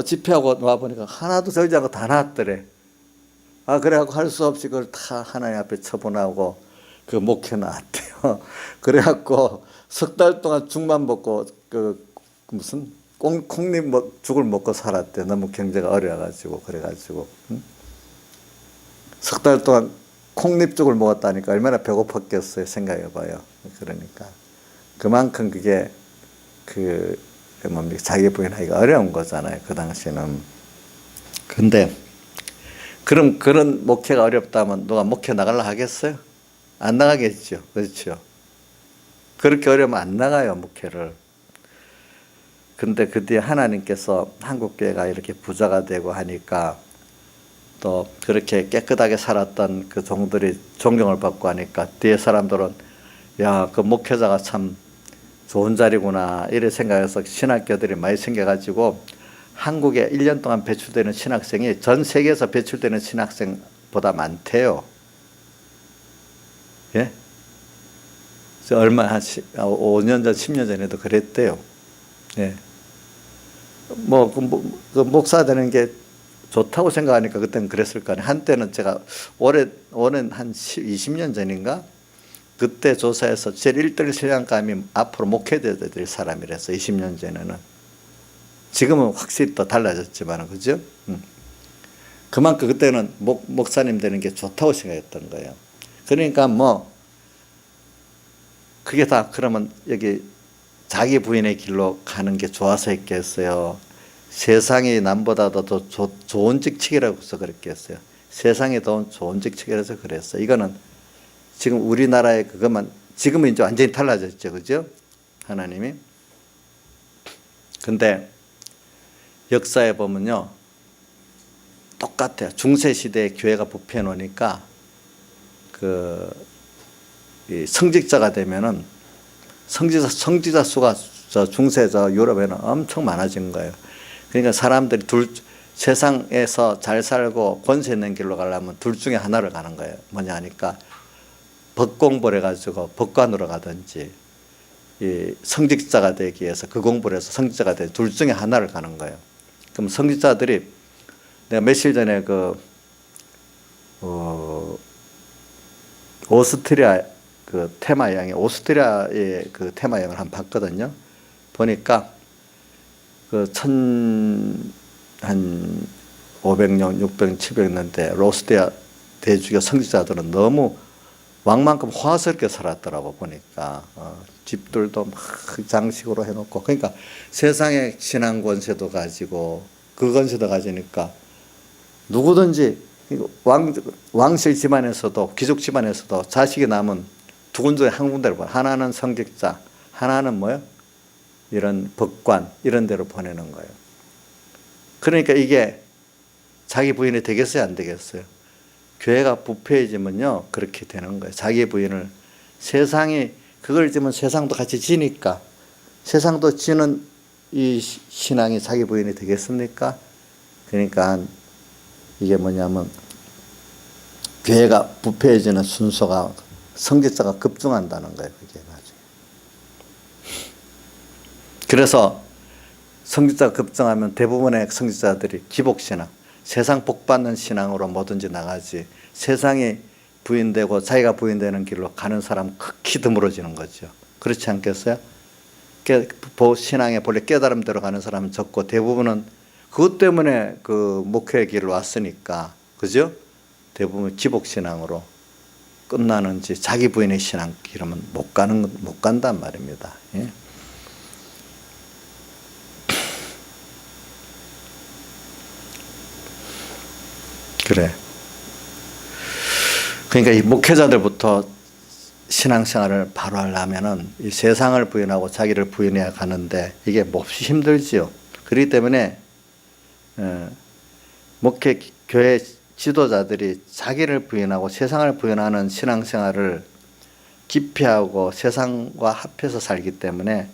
집회하고 와보니까 하나도 절지 않고 다 나았더래. 그래갖고 할 수 없이 그걸 다 하나님 앞에 처분하고 그 목회 나왔대요. 그래갖고 석 달 동안 죽만 먹고 무슨 콩잎 죽을 먹고 살았대. 너무 경제가 어려워가지고 그래가지고 석 달 동안 콩잎죽을 먹었다니까 얼마나 배고팠겠어요. 생각해봐요. 그러니까 그만큼 그게 자기 부인하기가 어려운 거잖아요. 그 당시에는. 근데 그럼 그런 목회가 어렵다면 누가 목회 나가려 하겠어요? 안 나가겠죠. 그렇죠. 그렇게 어려우면 안 나가요, 목회를. 근데 그 뒤에 하나님께서 한국교회가 이렇게 부자가 되고 하니까 또 그렇게 깨끗하게 살았던 그 종들이 존경을 받고 하니까 뒤에 사람들은 야, 그 목회자가 참 좋은 자리구나 이래 생각해서 신학교들이 많이 생겨가지고 한국에 1년 동안 배출되는 신학생이 전 세계에서 배출되는 신학생보다 많대요. 예? 얼마 한 5년 전, 10년 전에도 그랬대요. 예. 그 목사 되는 게 좋다고 생각하니까 그때는 그랬을 거 아니에요. 한때는 제가 올해는 한 20년 전인가? 그때 조사해서 제일 1등 신앙감이 앞으로 목회돼야 될 사람이라서 20년 전에는. 지금은 확실히 또 달라졌지만, 그죠? 그만큼 그때는 목사님 되는 게 좋다고 생각했던 거예요. 그러니까 그게 다 그러면 여기 자기 부인의 길로 가는 게 좋아서 했겠어요. 세상이 남보다도 더 좋은 직책이라고 해서 그렇게 했어요. 세상이 더 좋은 직책이라서 그랬어요. 이거는 지금 우리나라의 그것만, 지금은 이제 완전히 달라졌죠. 그죠? 하나님이. 근데 역사에 보면요. 똑같아요. 중세시대에 교회가 부패해 놓으니까 이 성직자가 되면은 성직자 수가 중세 유럽에는 엄청 많아진 거예요. 그러니까 사람들이 세상에서 잘 살고 권세 있는 길로 가려면 둘 중에 하나를 가는 거예요. 뭐냐 하니까 법 공부를 해가지고 법관으로 가든지 이 성직자가 되기 위해서 그 공부를 해서 성직자가 되기 둘 중에 하나를 가는 거예요. 그럼 성직자들이 내가 며칠 전에 오스트리아 테마 여행에 오스트리아의 그 테마 여행을 한번 봤거든요. 보니까 한 500년, 600년, 700년대 오스트리아 대주교 성직자들은 너무 왕만큼 화스럽게 살았더라고 보니까 집들도 막 장식으로 해놓고 그러니까 세상의 신앙 권세도 가지고 그 권세도 가지니까 누구든지 왕실 집안에서도 귀족 집안에서도 자식이 남은 두 군데 한 군데를 봐. 하나는 성직자, 하나는 뭐요? 이런 법관 이런 데로 보내는 거예요. 그러니까 이게 자기 부인이 되겠어요, 안 되겠어요? 교회가 부패해지면요 그렇게 되는 거예요. 자기 부인을 세상이 그걸 지면 세상도 같이 지니까 세상도 지는 이 신앙이 자기 부인이 되겠습니까? 그러니까 이게 뭐냐면 교회가 부패해지는 순서가 성직자가 급증한다는 거예요. 그게 나중에. 그래서 성직자가 급증하면 대부분의 성직자들이 기복신앙, 세상 복받는 신앙으로 뭐든지 나가지 세상이 부인되고 자기가 부인되는 길로 가는 사람 극히 드물어지는 거죠. 그렇지 않겠어요? 신앙의 본래 깨달음대로 가는 사람은 적고 대부분은 그것 때문에 그 목회의 길을 왔으니까 그죠? 대부분 기복신앙으로 끝나는지 자기 부인의 신앙 길은 못 간단 말입니다. 예? 그래. 그러니까 이 목회자들부터 신앙생활을 바로 하려면은 이 세상을 부인하고 자기를 부인해야 가는데 이게 몹시 힘들지요. 그렇기 때문에 교회 지도자들이 자기를 부인하고 세상을 부인하는 신앙생활을 기피하고 세상과 합해서 살기 때문에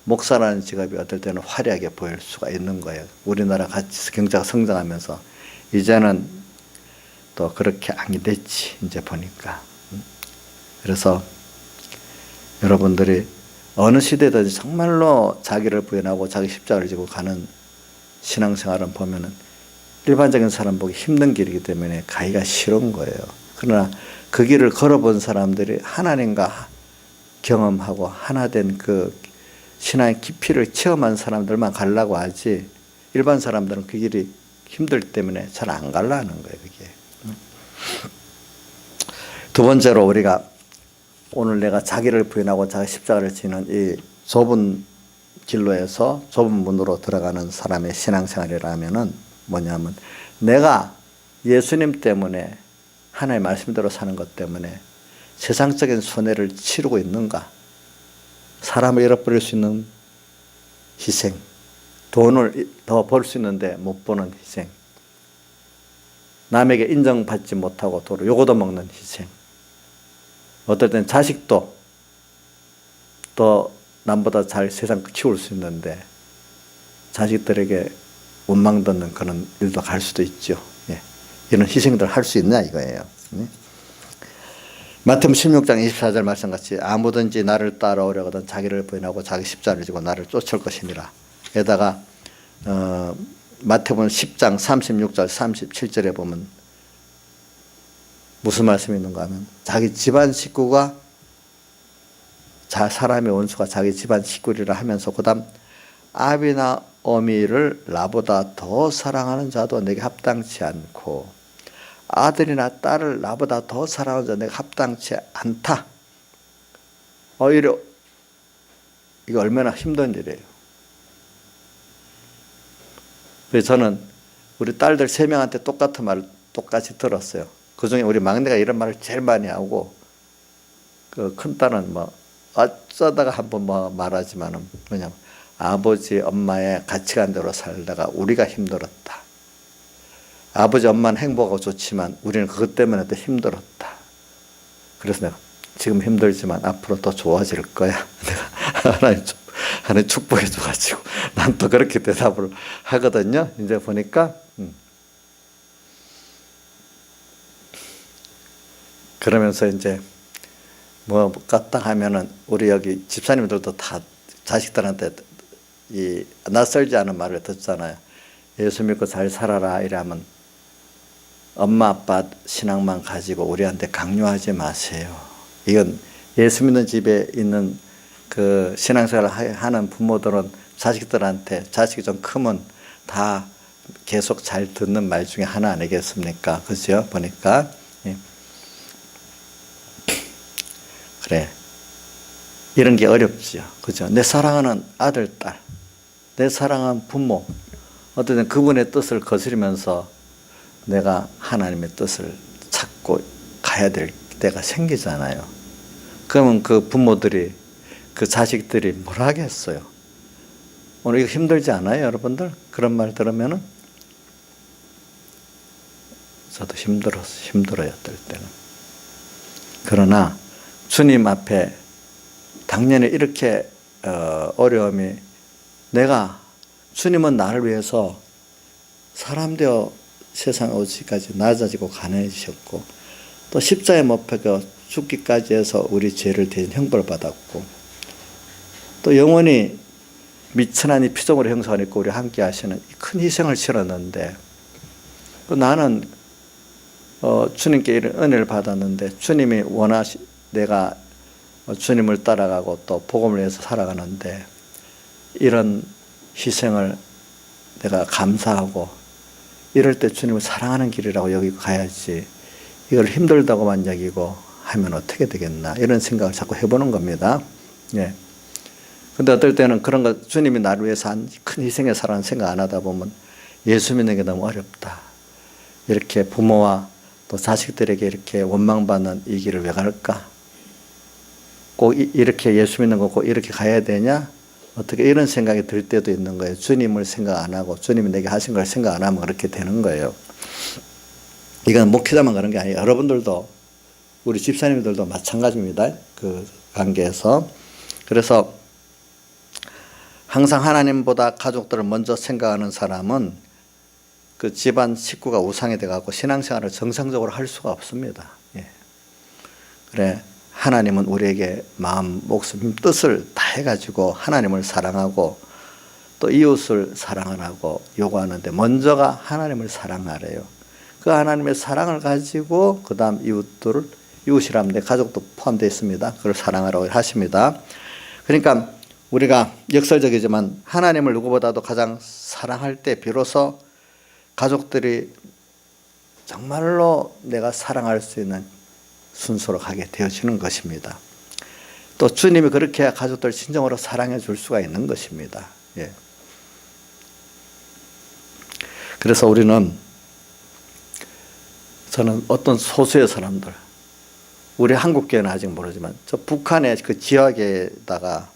목사라는 직업이 어떨 때는 화려하게 보일 수가 있는 거예요. 우리나라 같이 경제가 성장하면서 이제는 또 그렇게 아니 됐지 이제 보니까. 그래서 여러분들이 어느 시대든지 정말로 자기를 부인하고 자기 십자가를 지고 가는 신앙생활은 보면은 일반적인 사람 보기 힘든 길이기 때문에 가기가 싫은 거예요. 그러나 그 길을 걸어본 사람들이 하나님과 경험하고 하나 된 그 신앙의 깊이를 체험한 사람들만 가려고 하지 일반 사람들은 그 길이 힘들기 때문에 잘 안 가려는 거예요. 그게. 두 번째로 우리가 오늘 내가 자기를 부인하고 자기 십자가를 지는 이 좁은 길로에서 좁은 문으로 들어가는 사람의 신앙생활이라면은 뭐냐면 내가 예수님 때문에 하나님의 말씀대로 사는 것 때문에 세상적인 손해를 치르고 있는가? 사람을 잃어버릴 수 있는 희생, 돈을 더 벌 수 있는데 못 버는 희생, 남에게 인정받지 못하고 도로 요거도 먹는 희생, 어떨 땐 자식도 더 남보다 잘 세상 키울 수 있는데 자식들에게 원망 듣는 그런 일도 갈 수도 있죠. 예. 이런 희생들 할 수 있냐 이거예요. 마태복음 16장 24절 말씀같이 아무든지 나를 따라오려거든 자기를 부인하고 자기 십자가를 지고 나를 쫓을 것이니라. 게다가 마태복음 10장 36절 37절에 보면 무슨 말씀이 있는가 하면 자기 집안 식구가 사람의 원수가 자기 집안 식구리라 하면서 그 다음 아비나 어미를 나보다 더 사랑하는 자도 내게 합당치 않고 아들이나 딸을 나보다 더 사랑하는 자 내가 합당치 않다. 오히려 이게 얼마나 힘든 일이에요. 그래서 저는 우리 딸들 3명한테 똑같은 말을 똑같이 들었어요. 그중에 우리 막내가 이런 말을 제일 많이 하고 그 큰딸은 뭐 어쩌다가 한번 뭐 말하지만은 뭐냐면 아버지 엄마의 가치관대로 살다가 우리가 힘들었다. 아버지 엄마는 행복하고 좋지만 우리는 그것 때문에 또 힘들었다. 그래서 내가 지금 힘들지만 앞으로 더 좋아질 거야. 내가 하나님 축복해 줘가지고 난 또 그렇게 대답을 하거든요. 이제 보니까 그러면서 이제 뭐 깠다 하면은 우리 여기 집사님들도 다 자식들한테 이 낯설지 않은 말을 듣잖아요. 예수 믿고 잘 살아라 이러면 엄마 아빠 신앙만 가지고 우리한테 강요하지 마세요. 이건 예수 믿는 집에 있는 그 신앙생활을 하는 부모들은 자식들한테 자식이 좀 크면 다 계속 잘 듣는 말 중에 하나 아니겠습니까? 그죠? 보니까. 예. 그래. 이런 게 어렵죠. 그죠? 내 사랑하는 아들, 딸, 내 사랑하는 부모, 어쨌든 그분의 뜻을 거스르면서 내가 하나님의 뜻을 찾고 가야 될 때가 생기잖아요. 그러면 그 부모들이, 그 자식들이 뭘 하겠어요? 오늘 이거 힘들지 않아요, 여러분들? 그런 말 들으면은? 저도 힘들어요, 어떨 때는. 그러나 주님 앞에 당연히 이렇게 어려움이 내가 주님은 나를 위해서 사람 되어 세상 오시기까지 낮아지고 가난해지셨고 또 십자가에 못 박혀 죽기까지 해서 우리 죄를 대신 형벌을 받았고 또 영원히 미천한 이 피조물의 형상을 입고 우리 함께 하시는 큰 희생을 치렀는데 또 나는 주님께 이런 은혜를 받았는데 주님이 내가 주님을 따라가고 또 복음을 위해서 살아가는데 이런 희생을 내가 감사하고 이럴 때 주님을 사랑하는 길이라고 여기고 가야지 이걸 힘들다고만 여기고 하면 어떻게 되겠나 이런 생각을 자꾸 해보는 겁니다. 예. 근데 어떨 때는 그런 거 주님이 나를 위해서 한 큰 희생의 사랑을 생각 안 하다 보면 예수 믿는 게 너무 어렵다. 이렇게 부모와 또 자식들에게 이렇게 원망받는 이 길을 왜 갈까? 꼭 이렇게 예수 믿는 거 꼭 이렇게 가야 되냐? 어떻게 이런 생각이 들 때도 있는 거예요. 주님을 생각 안 하고 주님이 내게 하신 걸 생각 안 하면 그렇게 되는 거예요. 이건 목회자만 그런 게 아니에요. 여러분들도 우리 집사님들도 마찬가지입니다. 그 관계에서. 그래서 항상 하나님보다 가족들을 먼저 생각하는 사람은 그 집안 식구가 우상이 돼갖고 신앙생활을 정상적으로 할 수가 없습니다. 예. 그래, 하나님은 우리에게 마음, 목숨, 뜻을 다 해가지고 하나님을 사랑하고 또 이웃을 사랑하라고 요구하는데 먼저가 하나님을 사랑하래요. 그 하나님의 사랑을 가지고 그 다음 이웃이라면 내 가족도 포함되어 있습니다. 그걸 사랑하라고 하십니다. 그러니까 우리가 역설적이지만 하나님을 누구보다도 가장 사랑할 때 비로소 가족들이 정말로 내가 사랑할 수 있는 순서로 가게 되어지는 것입니다. 또 주님이 그렇게 해야 가족들 진정으로 사랑해 줄 수가 있는 것입니다. 예. 그래서 저는 어떤 소수의 사람들, 우리 한국교회는 아직 모르지만 저 북한의 그 지하계에다가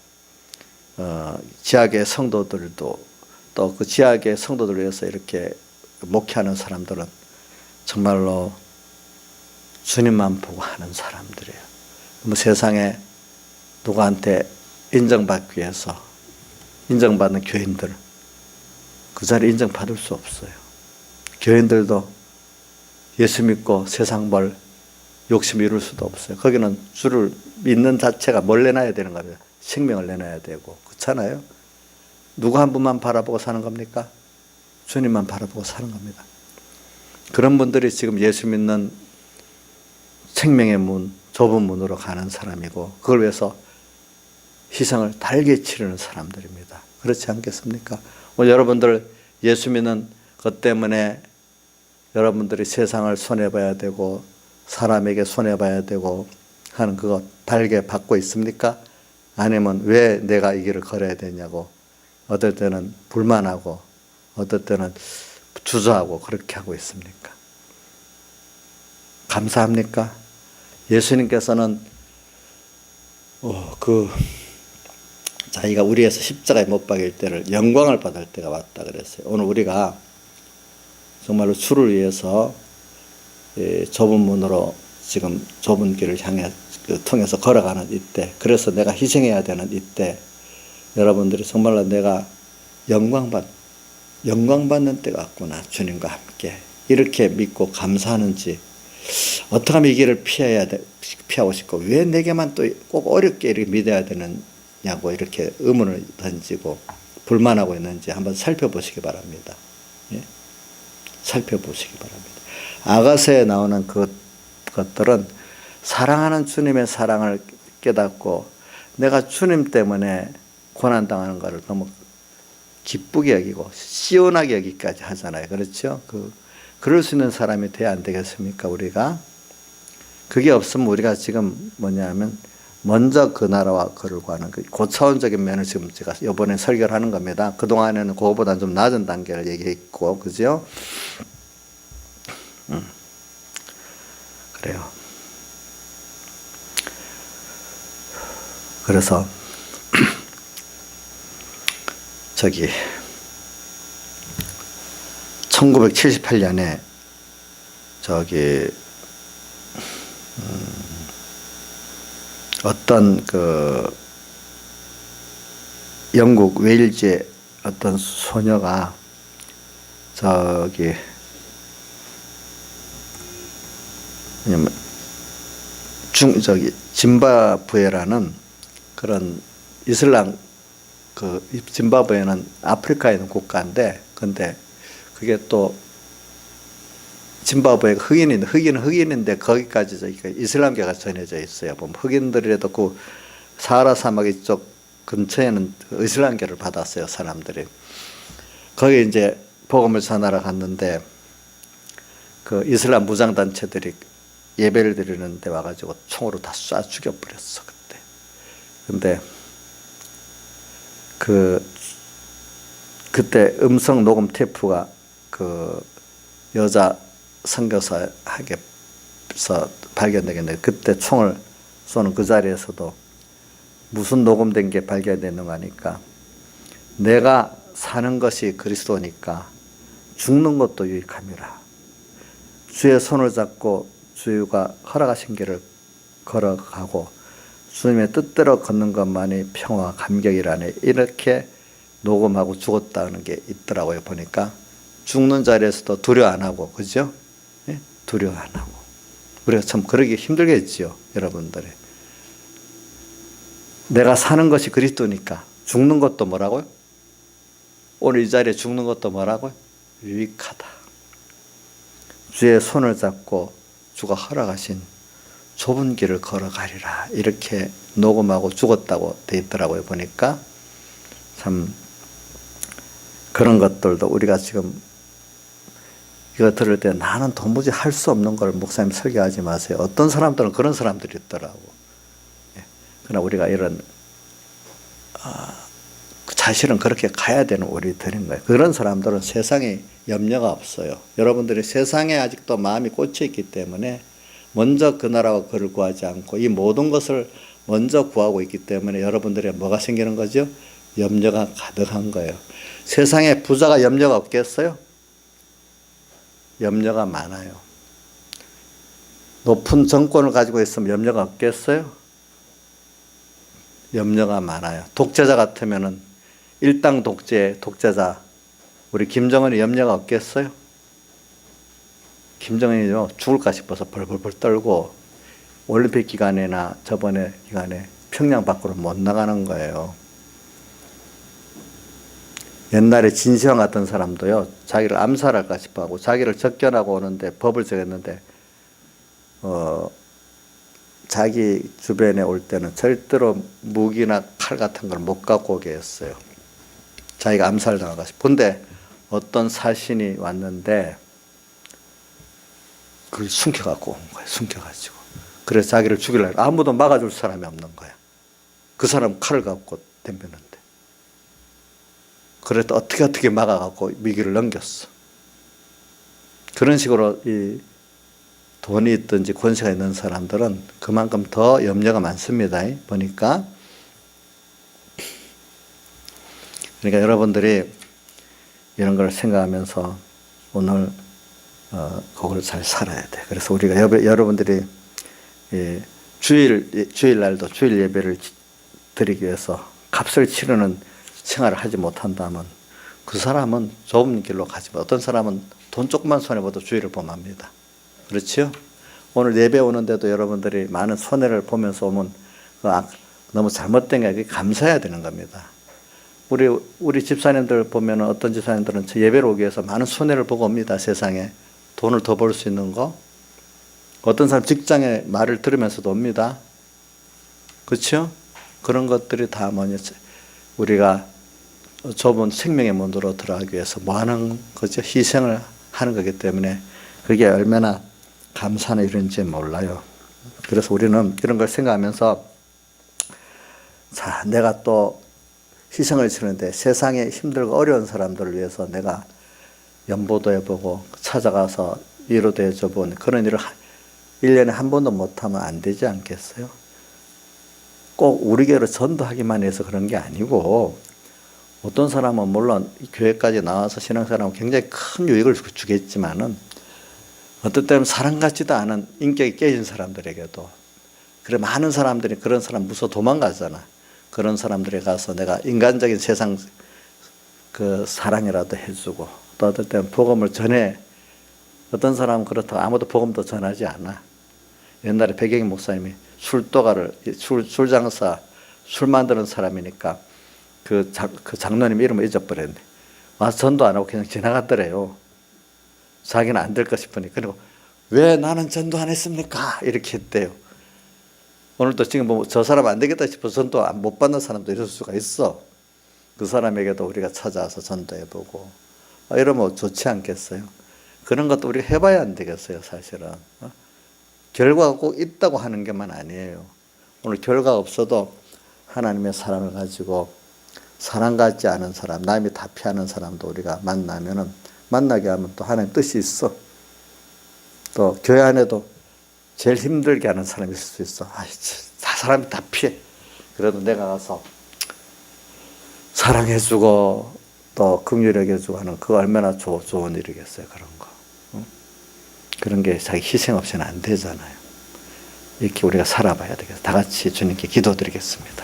지하계 성도들도 또 그 지하계 성도들을 위해서 이렇게 목회하는 사람들은 정말로 주님만 보고 하는 사람들이에요. 뭐 세상에 누구한테 인정받기 위해서 인정받는 교인들 그 자리에 인정받을 수 없어요. 교인들도 예수 믿고 세상 뭘 욕심 이룰 수도 없어요. 거기는 주를 믿는 자체가 뭘 내놔야 되는 거예요. 생명을 내놔야 되고 그렇잖아요. 누구 한 분만 바라보고 사는 겁니까? 주님만 바라보고 사는 겁니다. 그런 분들이 지금 예수 믿는 생명의 문, 좁은 문으로 가는 사람이고 그걸 위해서 희생을 달게 치르는 사람들입니다. 그렇지 않겠습니까? 오늘 여러분들 예수 믿는 것 때문에 여러분들이 세상을 손해봐야 되고 사람에게 손해봐야 되고 하는 그거 달게 받고 있습니까? 아니면 왜 내가 이 길을 걸어야 되냐고 어떨 때는 불만하고 어떨 때는 주저하고 그렇게 하고 있습니까? 감사합니까? 예수님께서는 자기가 우리에서 십자가에 못 박일 때를 영광을 받을 때가 왔다 그랬어요. 오늘 우리가 정말로 주를 위해서 좁은 문으로 지금 좁은 길을 통해서 걸어가는 이때, 그래서 내가 희생해야 되는 이때 여러분들이 정말로 내가 영광받는 때가 왔구나. 주님과 함께 이렇게 믿고 감사하는지 어떻게 하면 이 길을 피하고 싶고 왜 내게만 또 꼭 어렵게 이렇게 믿어야 되느냐고 이렇게 의문을 던지고 불만하고 있는지 한번 살펴보시기 바랍니다. 예? 살펴보시기 바랍니다. 아가서에 나오는 것들은 사랑하는 주님의 사랑을 깨닫고 내가 주님 때문에 고난당하는 것을 너무 기쁘게 여기고 시원하게 여기까지 하잖아요. 그렇죠? 그럴 수 있는 사람이 돼야 안 되겠습니까? 우리가 그게 없으면 우리가 지금 뭐냐면 먼저 그 나라와 그를 구하는 그 고차원적인 면을 지금 제가 이번에 설교를 하는 겁니다. 그동안에는 그거보다는 좀 낮은 단계를 얘기했고 그죠? 그래요. 그래서 저기 1978년에 저기 어떤 그 영국 웨일즈의 어떤 소녀가 저기 짐바브웨라는 그런 이슬람 짐바브웨는 아프리카에 있는 국가인데 근데 그게 또 짐바브웨가 흑인은 흑인인데 거기까지 이슬람교가 전해져 있어요. 보면 흑인들이라도 그 사하라 사막 이쪽 근처에는 이슬람교를 받았어요. 사람들이 거기 이제 복음을 전하러 갔는데 그 이슬람 무장단체들이 예배를 드리는 데 와가지고 총으로 다 쏴 죽여버렸어 그때. 근데 그때 음성 녹음 테이프가 그 여자 선교사에게서 발견되겠는데 그때 총을 쏘는 그 자리에서도 무슨 녹음된 게 발견되는 거니까 내가 사는 것이 그리스도니까 죽는 것도 유익함이라. 주의 손을 잡고 주가 허락하신 길을 걸어가고 주님의 뜻대로 걷는 것만이 평화와 감격이라네. 이렇게 녹음하고 죽었다는 게 있더라고요. 보니까 죽는 자리에서도 두려워 안 하고, 그죠? 예? 두려워 안 하고. 우리가 참 그러기 힘들겠지요, 여러분들이. 내가 사는 것이 그리스도니까 죽는 것도 뭐라고요? 오늘 이 자리에 죽는 것도 뭐라고요? 유익하다. 주의 손을 잡고 주가 허락하신 좁은 길을 걸어가리라. 이렇게 녹음하고 죽었다고 돼 있더라고요. 보니까 참 그런 것들도 우리가 지금 이거 들을 때 나는 도무지 할 수 없는 걸 목사님 설교하지 마세요. 어떤 사람들은 그런 사람들이 있더라고. 그러나 우리가 이런 사실은 그렇게 가야 되는 우리들인 거예요. 그런 사람들은 세상에 염려가 없어요. 여러분들이 세상에 아직도 마음이 꽂혀 있기 때문에 먼저 그 나라와 그를 구하지 않고 이 모든 것을 먼저 구하고 있기 때문에 여러분들의 뭐가 생기는 거죠? 염려가 가득한 거예요. 세상에 부자가 염려가 없겠어요? 염려가 많아요. 높은 정권을 가지고 있으면 염려가 없겠어요? 염려가 많아요. 독재자 같으면은 일당 독재자 우리 김정은이 염려가 없겠어요? 김정은이요 죽을까 싶어서 벌벌벌 떨고 올림픽 기간이나 저번에 기간에 평양 밖으로 못 나가는 거예요. 옛날에 진시황 같은 사람도요 자기를 암살할까 싶어하고 자기를 접견하고 오는데 법을 정했는데 자기 주변에 올 때는 절대로 무기나 칼 같은 걸 못 갖고 오게 했어요. 자기가 암살당할까 싶어. 근데 어떤 사신이 왔는데 그걸 숨겨갖고 온 거예요. 숨겨가지고. 그래서 자기를 죽이려고 아무도 막아줄 사람이 없는 거야. 그 사람 칼을 갖고 덤볐는데. 그래도 어떻게 막아갖고 위기를 넘겼어. 그런 식으로 이 돈이 있든지 권세가 있는 사람들은 그만큼 더 염려가 많습니다. 보니까. 그러니까 여러분들이 이런 걸 생각하면서 오늘 그걸 잘 살아야 돼. 그래서 우리가 여러분들이 주일날도 주일 예배를 드리기 위해서 값을 치르는 생활을 하지 못한다면 그 사람은 좁은 길로 가지만 어떤 사람은 돈 조금만 손해봐도 주일을 범합니다. 그렇죠? 오늘 예배 오는데도 여러분들이 많은 손해를 보면서 오면 너무 잘못된 게 아니라 감사해야 되는 겁니다. 우리 집사님들 보면 어떤 집사님들은 예배를 오기 위해서 많은 손해를 보고 옵니다. 세상에 돈을 더 벌 수 있는 거. 어떤 사람 직장에 말을 들으면서도 옵니다. 그렇죠? 그런 것들이 다 뭐냐 우리가 좁은 생명의 문으로 들어가기 위해서 뭐 하는 거죠? 희생을 하는 거기 때문에 그게 얼마나 감사한 일인지 몰라요. 그래서 우리는 이런 걸 생각하면서 자, 내가 또 희생을 치는데 세상에 힘들고 어려운 사람들을 위해서 내가 연보도 해보고 찾아가서 위로도 해줘본 그런 일을 1년에 한 번도 못하면 안 되지 않겠어요? 꼭 우리 교회로 전도하기만 해서 그런 게 아니고 어떤 사람은 물론 교회까지 나와서 신앙생활하면 굉장히 큰 유익을 주겠지만은 어떤 때는 사람 같지도 않은 인격이 깨진 사람들에게도 그래 많은 사람들이 그런 사람 무서워 도망가잖아. 그런 사람들에 가서 내가 인간적인 세상 그 사랑이라도 해주고 또 어떨 때는 복음을 전해 어떤 사람은 그렇다고 아무도 복음도 전하지 않아. 옛날에 백영희 목사님이 술 장사 술 만드는 사람이니까 그 장로님 이름을 잊어버렸네. 와서 전도 안 하고 그냥 지나갔더래요. 자기는 안 될까 싶으니. 그리고 왜 나는 전도 안 했습니까? 이렇게 했대요. 오늘도 지금 뭐 저 사람 안 되겠다 싶어서 전도 못 받는 사람도 있을 수가 있어. 그 사람에게도 우리가 찾아와서 전도해보고 이러면 좋지 않겠어요? 그런 것도 우리가 해봐야 안 되겠어요, 사실은. 결과가 꼭 있다고 하는 게만 아니에요. 오늘 결과가 없어도 하나님의 사랑을 가지고 사랑 같지 않은 사람, 남이 다 피하는 사람도 우리가 만나게 하면 또 하나님 뜻이 있어. 또 교회 안에도 제일 힘들게 하는 사람이 있을 수 있어. 다 사람이 다 피해. 그래도 내가 가서 사랑해주고 또 긍휼히 여겨주고 하는 그거 얼마나 좋은 일이겠어요. 그런 거. 그런 게 자기 희생 없이는 안 되잖아요. 이렇게 우리가 살아봐야 되겠어요. 다 같이 주님께 기도드리겠습니다.